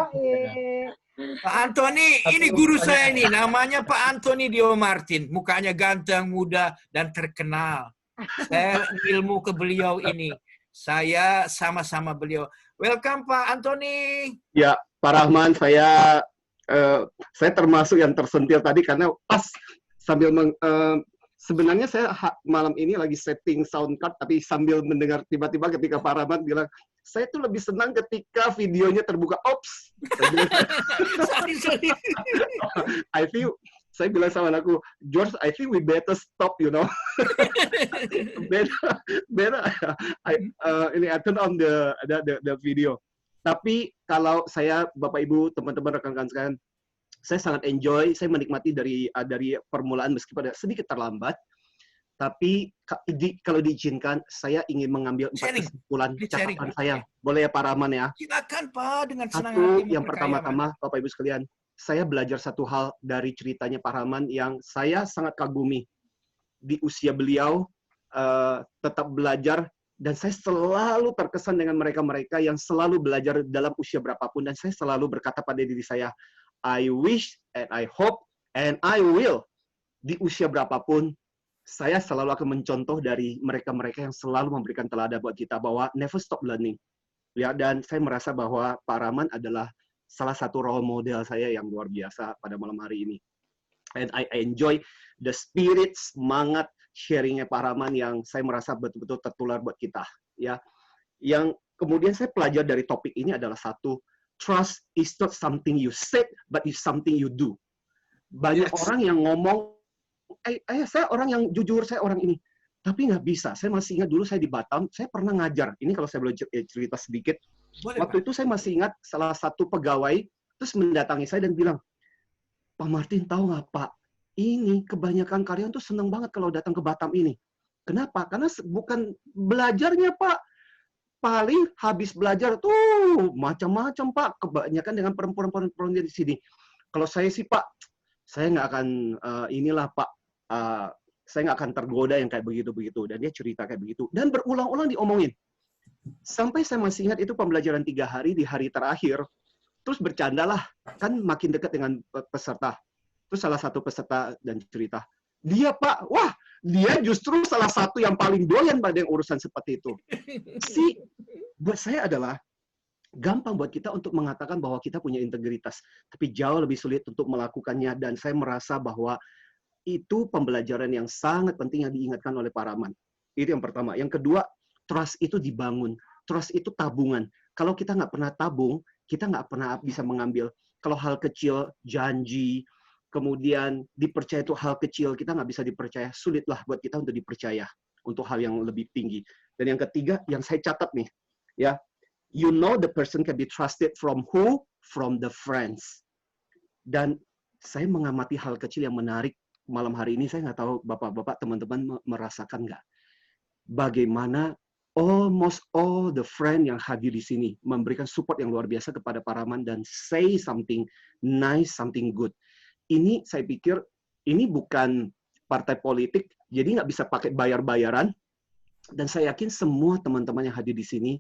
Pak Antoni, ini guru saya ini, namanya Pak Antoni Dio Martin. Mukanya ganteng, muda, dan terkenal. Saya ilmu ke beliau ini. Saya sama-sama beliau. Welcome Pak Antoni. Ya, Pak Rahman, saya termasuk yang tersentil tadi karena pas sambil sebenarnya saya malam ini lagi setting sound card, tapi sambil mendengar tiba-tiba ketika Pak Rahman bilang, saya tuh lebih senang ketika videonya terbuka. Ops. Sorry. Saya bilang sama anakku, George, I think we better stop, you know. better. I turn on the video. Tapi kalau saya, Bapak Ibu, teman-teman rekan-rekan sekalian, saya sangat enjoy, saya menikmati dari permulaan meskipun sedikit terlambat. Tapi kalau diizinkan, saya ingin mengambil 4 kesimpulan catatan saya. Boleh ya Pak Rahman ya? Silakan Pak, dengan senang Satu, hati. yang pertama-tama, Bapak Ibu sekalian, saya belajar satu hal dari ceritanya Pak Rahman yang saya sangat kagumi. Di usia beliau, tetap belajar, dan saya selalu terkesan dengan mereka-mereka yang selalu belajar dalam usia berapapun, dan saya selalu berkata pada diri saya, I wish and I hope and I will, di usia berapapun, saya selalu akan mencontoh dari mereka-mereka yang selalu memberikan teladan buat kita bahwa never stop learning. Ya, dan saya merasa bahwa Pak Rahman adalah salah satu role model saya yang luar biasa pada malam hari ini. And I enjoy the spirit, semangat sharingnya Pak Rahman yang saya merasa betul-betul tertular buat kita. Ya, yang kemudian saya pelajari dari topik ini adalah satu, trust is not something you said, but it's something you do. Banyak orang yang ngomong, saya orang yang jujur, saya orang ini. Tapi nggak bisa. Saya masih ingat dulu saya di Batam, saya pernah ngajar. Ini kalau saya boleh cerita sedikit. Waktu itu saya masih ingat salah satu pegawai terus mendatangi saya dan bilang, Pak Martin tahu nggak Pak, ini kebanyakan karyawan tuh seneng banget kalau datang ke Batam ini. Kenapa? Karena bukan belajarnya Pak. Paling habis belajar tuh macam-macam Pak. Kebanyakan dengan perempuan-perempuan di sini. Kalau saya sih Pak, saya nggak akan inilah Pak. Saya nggak akan tergoda yang kayak begitu-begitu. Dan dia cerita kayak begitu. Dan berulang-ulang diomongin. Sampai saya masih ingat itu pembelajaran 3 hari, di hari terakhir. Terus bercandalah. Kan makin dekat dengan peserta. Terus salah satu peserta dan cerita. Dia Pak, wah dia justru salah satu yang paling doyan pada yang urusan seperti itu. Buat saya adalah gampang buat kita untuk mengatakan bahwa kita punya integritas. Tapi jauh lebih sulit untuk melakukannya. Dan saya merasa bahwa itu pembelajaran yang sangat penting yang diingatkan oleh Pak Rahman. Itu yang pertama. Yang kedua, trust itu dibangun. Trust itu tabungan. Kalau kita nggak pernah tabung, kita nggak pernah bisa mengambil. Kalau hal kecil, janji, kemudian dipercaya itu hal kecil, kita nggak bisa dipercaya. Sulitlah buat kita untuk dipercaya untuk hal yang lebih tinggi. Dan yang ketiga, yang saya catat nih, ya, you know the person can be trusted from who? From the friends. Dan saya mengamati hal kecil yang menarik malam hari ini. Saya nggak tahu bapak-bapak, teman-teman merasakan nggak? Bagaimana almost all the friend yang hadir di sini memberikan support yang luar biasa kepada Pak Rahman dan say something nice, something good. Ini saya pikir ini bukan partai politik, jadi nggak bisa pakai bayar-bayaran. Dan saya yakin semua teman-teman yang hadir di sini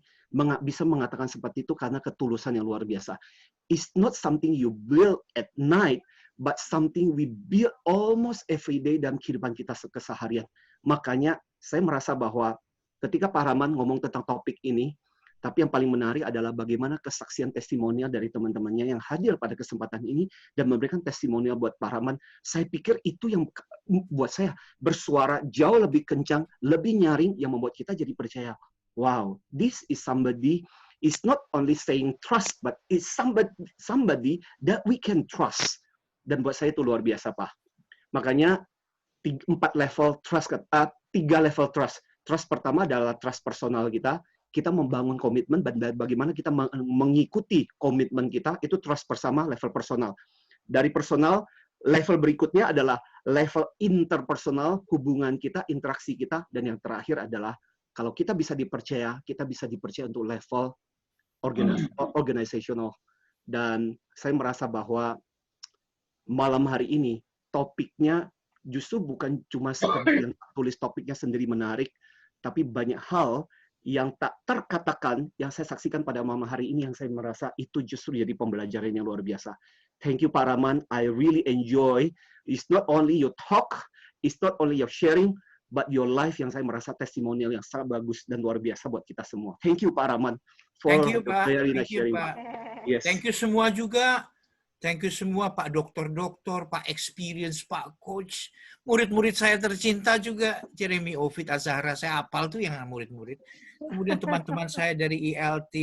bisa mengatakan seperti itu karena ketulusan yang luar biasa. It's not something you build at night, but something we build almost every day dalam kehidupan kita keseharian. Makanya saya merasa bahwa ketika Pak Rahman ngomong tentang topik ini, tapi yang paling menarik adalah bagaimana kesaksian testimonial dari teman-temannya yang hadir pada kesempatan ini dan memberikan testimonial buat Pak Rahman. Saya pikir itu yang buat saya bersuara jauh lebih kencang, lebih nyaring, yang membuat kita jadi percaya. Wow, this is somebody, is not only saying trust, but it's somebody that we can trust. Dan buat saya itu luar biasa, Pak. Makanya 3 level trust, 3 level trust. Trust pertama adalah trust personal kita. Kita membangun komitmen dan bagaimana kita mengikuti komitmen kita, itu trust pertama, level personal. Dari personal, level berikutnya adalah level interpersonal, hubungan kita, interaksi kita, dan yang terakhir adalah kalau kita bisa dipercaya untuk level organizational. Dan saya merasa bahwa malam hari ini topiknya justru bukan cuma sekedar tulis topiknya sendiri menarik, tapi banyak hal yang tak terkatakan, yang saya saksikan pada malam hari ini, yang saya merasa itu justru jadi pembelajaran yang luar biasa. Thank you, Pak Rahman. I really enjoy. It's not only your talk, it's not only your sharing, but your life yang saya merasa testimonial yang sangat bagus dan luar biasa buat kita semua. Thank you, Pak Rahman, for very nice sharing. Pak. Yes. Thank you semua juga. Thank you semua, Pak Dokter-Dokter, Pak Experience, Pak Coach, murid-murid saya tercinta juga, Jeremy Ovid, Azahra, saya hafal tuh yang murid-murid. Kemudian teman-teman saya dari ILT,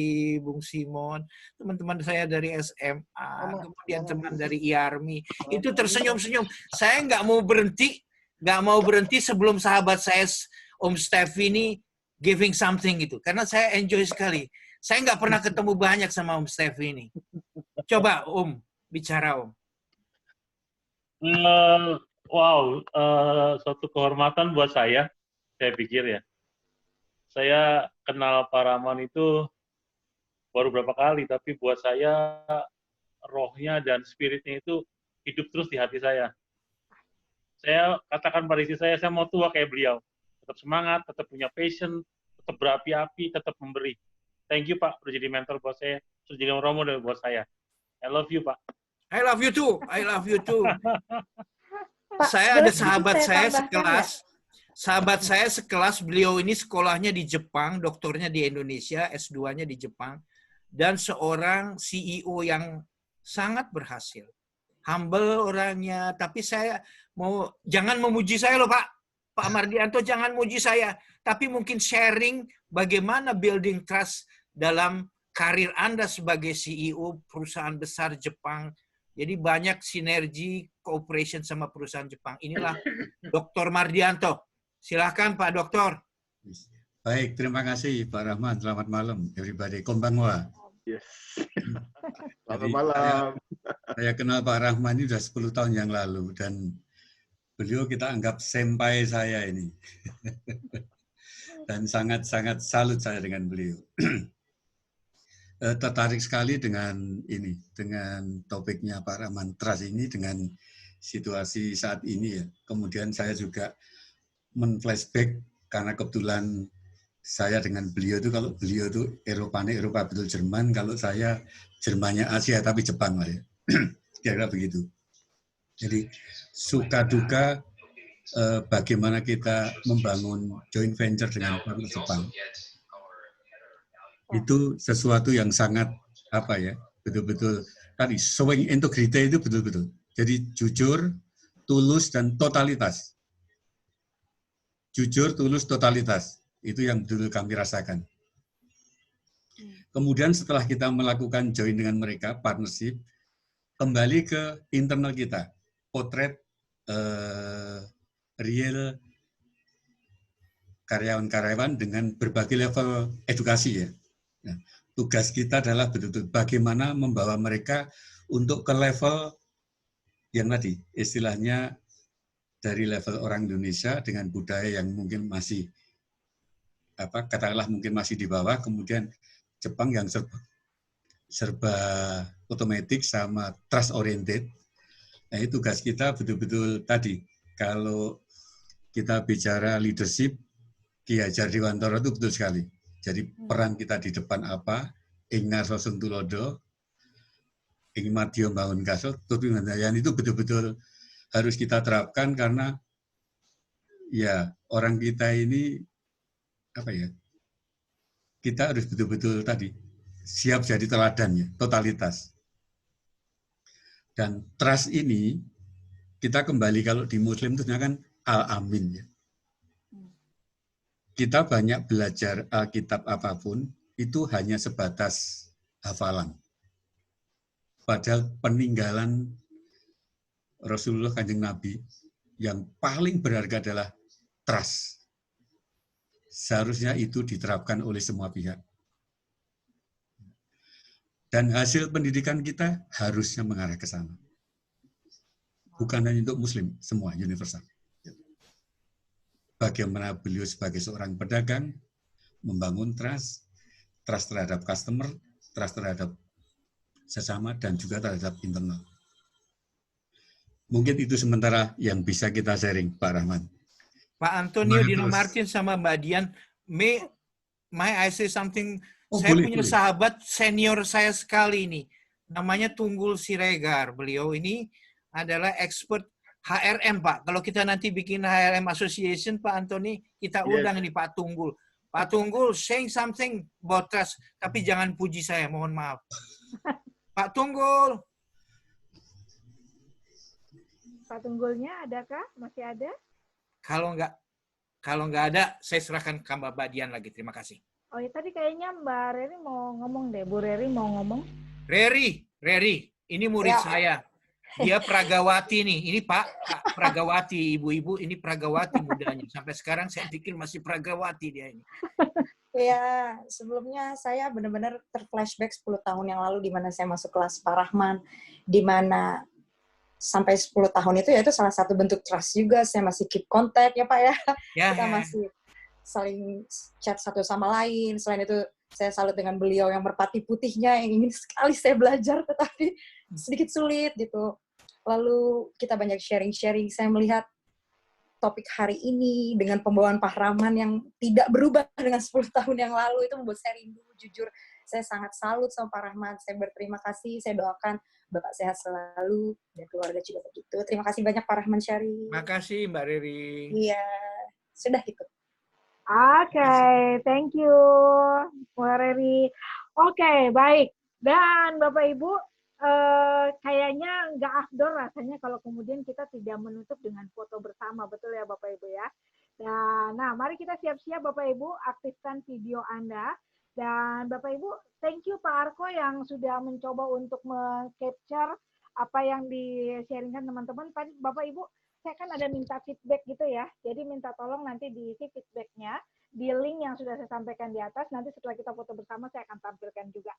Bung Simon, teman-teman saya dari SMA, kemudian teman dari IARMI, itu tersenyum-senyum. Saya nggak mau berhenti sebelum sahabat saya, Om Steffi ini, giving something gitu, karena saya enjoy sekali. Saya nggak pernah ketemu banyak sama Om Steffi ini. Coba Om, bicara Om. Wow, suatu kehormatan buat saya pikir ya. Saya kenal Pak Rahman itu baru berapa kali, tapi buat saya rohnya dan spiritnya itu hidup terus di hati saya. Saya katakan pada istri saya mau tua kayak beliau. Tetap semangat, tetap punya passion, tetap berapi-api, tetap memberi. Thank you, Pak, sudah jadi mentor buat saya, sudah jadi role model buat saya. I love you, Pak. I love you too. I love you too. Pak, Saya ada boleh sahabat sedikit saya tambahkan sekelas. nggak? Sahabat saya sekelas, beliau ini sekolahnya di Jepang, doktornya di Indonesia, S2-nya di Jepang, dan seorang CEO yang sangat berhasil. Humble orangnya, tapi saya mau, jangan memuji saya loh Pak. Pak Mardianto jangan muji saya, tapi mungkin sharing bagaimana building trust dalam karir Anda sebagai CEO perusahaan besar Jepang. Jadi banyak sinergi, cooperation sama perusahaan Jepang. Inilah Dr. Mardianto. Silahkan Pak Doktor. Baik, terima kasih Pak Rahman. Selamat malam, everybody. Konbanwa. Yes. Selamat malam. Saya kenal Pak Rahman ini sudah 10 tahun yang lalu, dan beliau kita anggap senpai saya ini. Dan sangat-sangat salut saya dengan beliau. Tertarik sekali dengan ini, dengan topiknya Pak Rahman Trust ini, dengan situasi saat ini ya. Kemudian saya juga men-flashback karena kebetulan saya dengan beliau itu, kalau beliau itu Eropa betul Jerman, kalau saya Jermannya Asia tapi Jepang lah ya. Kira-kira begitu. Jadi suka duka bagaimana kita membangun joint venture dengan partner Jepang. Itu sesuatu yang sangat apa ya, betul-betul tadi showing integrity itu betul-betul. Jadi jujur, tulus dan totalitas. Jujur, tulus, totalitas. Itu yang betul kami rasakan. Kemudian setelah kita melakukan join dengan mereka, partnership, kembali ke internal kita. Potret real karyawan-karyawan dengan berbagai level edukasi ya. Nah, tugas kita adalah betul-betul bagaimana membawa mereka untuk ke level yang tadi, istilahnya dari level orang Indonesia dengan budaya yang mungkin masih katakanlah mungkin masih di bawah, kemudian Jepang yang serba otomatis sama trust oriented. Nah, itu tugas kita betul-betul tadi. Kalau kita bicara leadership, Ki Hajar Dewantara itu betul sekali. Jadi peran kita di depan apa? Ingar Sosun Tulodo, Ing Madya Bangun Kasut, yang itu betul-betul harus kita terapkan karena ya orang kita ini apa ya? Kita harus betul-betul tadi siap jadi teladan ya, totalitas. Dan trust ini kita kembali kalau di Muslim itu kan al-amin ya. Kita banyak belajar Alkitab apapun, itu hanya sebatas hafalan. Padahal peninggalan Rasulullah Kanjeng Nabi yang paling berharga adalah trust. Seharusnya itu diterapkan oleh semua pihak. Dan hasil pendidikan kita harusnya mengarah ke sana. Bukan hanya untuk Muslim, semua universal. Bagaimana beliau sebagai seorang pedagang membangun trust terhadap customer, trust terhadap sesama, dan juga terhadap internal. Mungkin itu sementara yang bisa kita sharing, Pak Rahman. Pak Antonio Dino Martin sama Mbak Dian, may I say something? Saya punya sahabat senior saya sekali ini, namanya Tunggul Siregar. Beliau ini adalah expert HRM, Pak. Kalau kita nanti bikin HRM Association, Pak Antoni, kita undang ini Pak Tunggul. Pak Tunggul, saying something about trust, tapi jangan puji saya, mohon maaf. Pak Tunggul. Pak Tunggulnya adakah? Masih ada? Kalau nggak ada, saya serahkan ke Mbak Badian lagi. Terima kasih. Oh ya, tadi kayaknya Mbak Reri mau ngomong deh. Bu Reri mau ngomong. Reri, ini murid saya. Dia Pragawati nih. Ini Pak Pragawati, ibu-ibu ini Pragawati mudanya. Sampai sekarang saya pikir masih Pragawati dia ini. Ya, sebelumnya saya benar-benar terflashback 10 tahun yang lalu di mana saya masuk kelas Pak Rahman, di mana sampai 10 tahun itu ya itu salah satu bentuk trust juga. Saya masih keep contact ya Pak ya. Kita masih saling chat satu sama lain. Selain itu saya salut dengan beliau yang merpati putihnya yang ingin sekali saya belajar tetapi sedikit sulit gitu. Lalu kita banyak sharing-sharing. Saya melihat topik hari ini dengan pembawaan Pak Rahman yang tidak berubah dengan 10 tahun yang lalu itu membuat saya rindu. Jujur, saya sangat salut sama Pak Rahman. Saya berterima kasih. Saya doakan Bapak sehat selalu dan keluarga juga begitu. Terima kasih banyak Pak Rahman Syarif. Terima kasih Mbak Riri. Iya, sudah gitu. Oke, thank you Mbak Riri. Oke, baik. Dan Bapak Ibu, kayaknya nggak afdol rasanya kalau kemudian kita tidak menutup dengan foto bersama, betul ya Bapak Ibu ya. Dan, nah, mari kita siap-siap Bapak Ibu, aktifkan video Anda. Dan Bapak Ibu, thank you Pak Arko yang sudah mencoba untuk meng-capture apa yang di-sharingkan teman-teman. Tadi Bapak Ibu, saya kan ada minta feedback gitu ya. Jadi minta tolong nanti diisi feedbacknya di link yang sudah saya sampaikan di atas. Nanti setelah kita foto bersama, saya akan tampilkan juga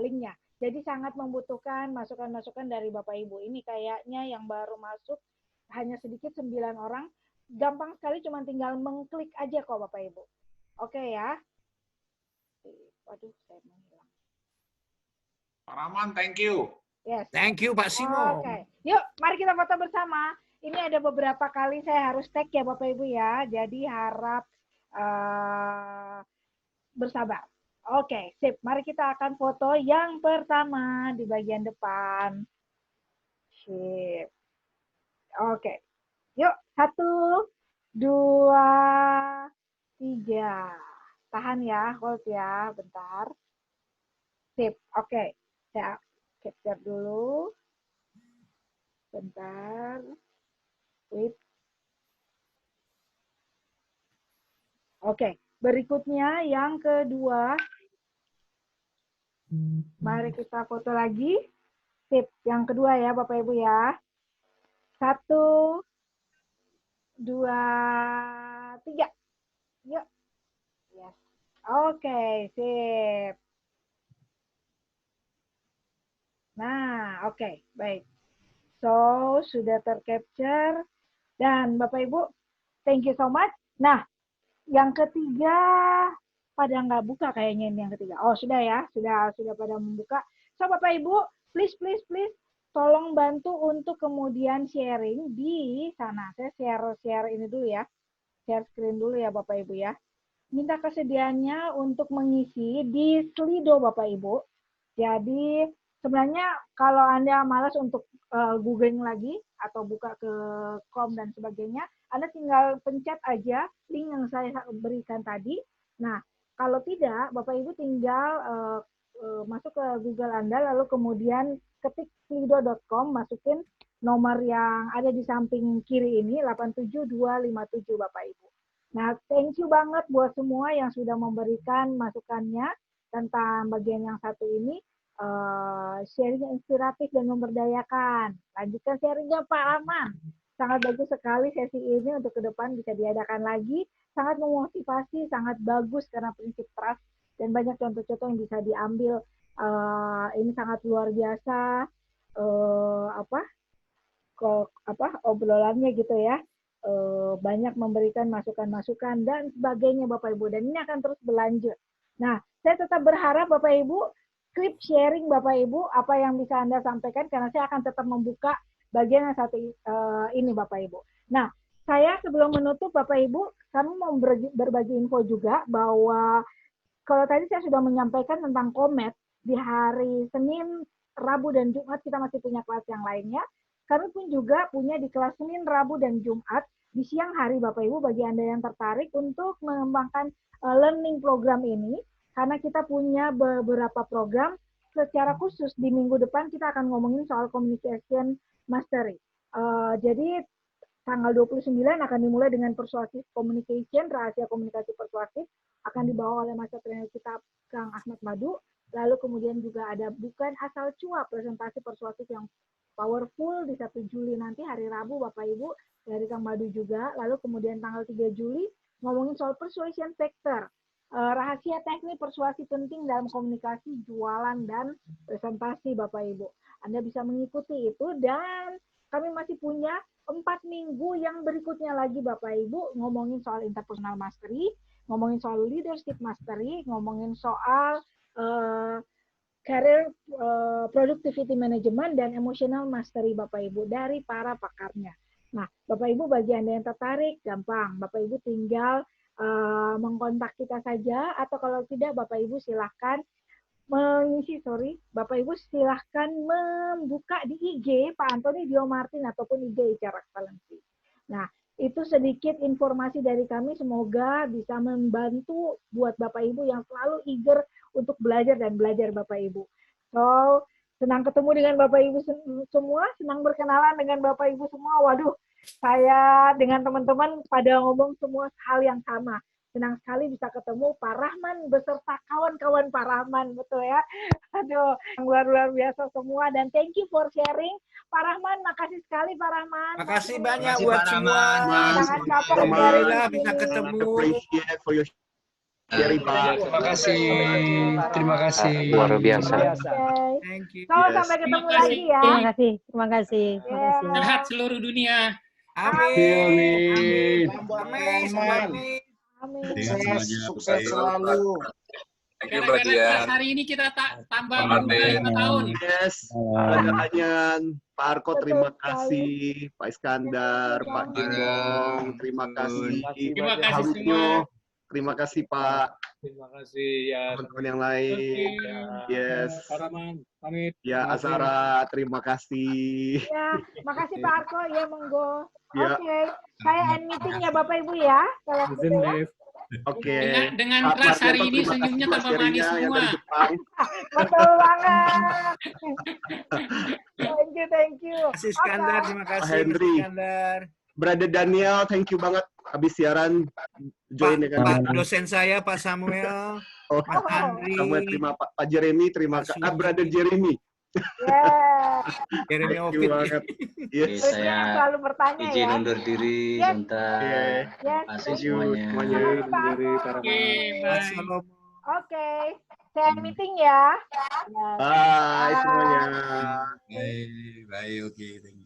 linknya. Jadi sangat membutuhkan masukan-masukan dari Bapak Ibu. Ini kayaknya yang baru masuk hanya sedikit 9 orang. Gampang sekali, cuma tinggal mengklik aja kok Bapak Ibu. Oke ya. Waduh, saya menghilang. Pak Rahman, thank you. Yes. Thank you Pak Simo. Oke. Yuk, mari kita foto bersama. Ini ada beberapa kali saya harus tag ya Bapak Ibu ya. Jadi harap bersabar. Oke, sip. Mari kita akan foto yang pertama di bagian depan. Sip. Oke. Yuk, 1, 2, 3. Tahan ya, hold ya, bentar. Sip, oke. Saya capture dulu. Bentar. Wait. Oke, berikutnya yang kedua. Mari kita foto lagi. Sip, yang kedua ya Bapak Ibu ya. 1, 2, 3. Yuk. Yes. Oke, sip. Nah, oke, baik. So, sudah tercapture. Dan Bapak Ibu, thank you so much. Nah, yang ketiga, pada nggak buka kayaknya ini yang ketiga. Oh, sudah ya, sudah pada membuka. So, Bapak Ibu, please, tolong bantu untuk kemudian sharing di sana. Saya share ini dulu ya. Share screen dulu ya Bapak Ibu ya. Minta kesediaannya untuk mengisi di Slido Bapak Ibu. Jadi, sebenarnya kalau Anda malas untuk googling lagi atau buka ke Chrome dan sebagainya, Anda tinggal pencet aja link yang saya berikan tadi. Nah, kalau tidak, Bapak Ibu tinggal masuk ke Google Anda, lalu kemudian ketik slido.com, masukin nomor yang ada di samping kiri ini, 87257 Bapak Ibu. Nah, thank you banget buat semua yang sudah memberikan masukannya tentang bagian yang satu ini. Sharing inspiratif dan memberdayakan. Lanjutkan sharingnya Pak Rahman. Sangat bagus sekali sesi ini untuk ke depan bisa diadakan lagi. Sangat memotivasi, sangat bagus karena prinsip trust dan banyak contoh-contoh yang bisa diambil. Ini sangat luar biasa. Obrolannya gitu ya. Banyak memberikan masukan-masukan dan sebagainya Bapak Ibu. Dan ini akan terus berlanjut. Nah, saya tetap berharap Bapak Ibu keep sharing Bapak Ibu apa yang bisa Anda sampaikan karena saya akan tetap membuka bagian yang satu ini Bapak Ibu. Nah, saya sebelum menutup Bapak Ibu, kami mau berbagi info juga bahwa kalau tadi saya sudah menyampaikan tentang Komet di hari Senin, Rabu dan Jumat kita masih punya kelas yang lainnya. Kami pun juga punya di kelas Senin, Rabu dan Jumat di siang hari Bapak Ibu bagi Anda yang tertarik untuk mengembangkan learning program ini. Karena kita punya beberapa program secara khusus di minggu depan kita akan ngomongin soal communication mastery. Jadi tanggal 29 akan dimulai dengan persuasive communication, rahasia komunikasi persuasif, akan dibawa oleh master trainer kita Kang Ahmad Madu. Lalu kemudian juga ada bukan asal cuap presentasi persuasif yang powerful di 1 Juli nanti hari Rabu Bapak Ibu dari Kang Madu juga. Lalu kemudian tanggal 3 Juli ngomongin soal persuasion factor. Rahasia teknik persuasi penting dalam komunikasi, jualan, dan presentasi Bapak Ibu. Anda bisa mengikuti itu, dan kami masih punya 4 minggu yang berikutnya lagi Bapak Ibu, ngomongin soal interpersonal mastery, ngomongin soal leadership mastery, ngomongin soal career productivity management dan emotional mastery Bapak Ibu dari para pakarnya. Nah, Bapak Ibu bagi Anda yang tertarik, gampang. Bapak Ibu tinggal mengkontak kita saja, atau kalau tidak Bapak Ibu silahkan Bapak Ibu silahkan membuka di IG Pak Antoni Dio Martin ataupun IG ICAR Excellency. Nah, itu sedikit informasi dari kami, semoga bisa membantu buat Bapak Ibu yang selalu eager untuk belajar dan belajar Bapak Ibu. So, senang ketemu dengan Bapak Ibu semua, senang berkenalan dengan Bapak Ibu semua. Waduh, saya dengan teman-teman pada ngomong semua hal yang sama. Senang sekali bisa ketemu Pak Rahman beserta kawan-kawan Pak Rahman, betul ya. Aduh, luar biasa semua, dan thank you for sharing. Pak Rahman, makasih sekali Pak Rahman. Makasih banyak buat semua. Jangan kapok Alhamdulillah bisa ketemu. Appreciate for your sharing, Pak. Terima kasih. Terima kasih. Luar biasa. Thank you. So, sampai ketemu lagi ya. Terima kasih. Terima kasih. Terima kasih. Sehat seluruh dunia. Amin. Amin. Sukses selalu. Gara-gara hari ini kita tambah 5 tahun. Yes, ada Pak Arko, terima kasih. Pak Iskandar, Pak Gimong, terima kasih. Terima kasih Pak semua. Terima kasih Pak. Terima kasih ya. Teman-teman yang lain. Yes. Paraman, pamit. Ya, Azara, terima kasih. Ya, makasih Pak Arko, ya monggo. Ya. Oke, saya end meeting ya Bapak Ibu ya. Kalau gitu ya. Oke. Dengan kelas hari ini senyumnya tambah manis semua. Betul banget. Thank you. Kasih Iskandar, terima kasih Henry. Iskandar. Brother Daniel, thank you banget. Habis siaran join dengan Pak dosen saya Pak Samuel. Oh, Mas Andri. Samuel, terima Pak Jeremy, terima kasih. Brother Jeremy. Jeremy Thank you Ovid. banget. Yes. Saya selalu bertanya Izin ya. undur diri Yes. sebentar. Terima kasih semuanya. Oke, saya end meeting ya. Bye semuanya. Bye, oke.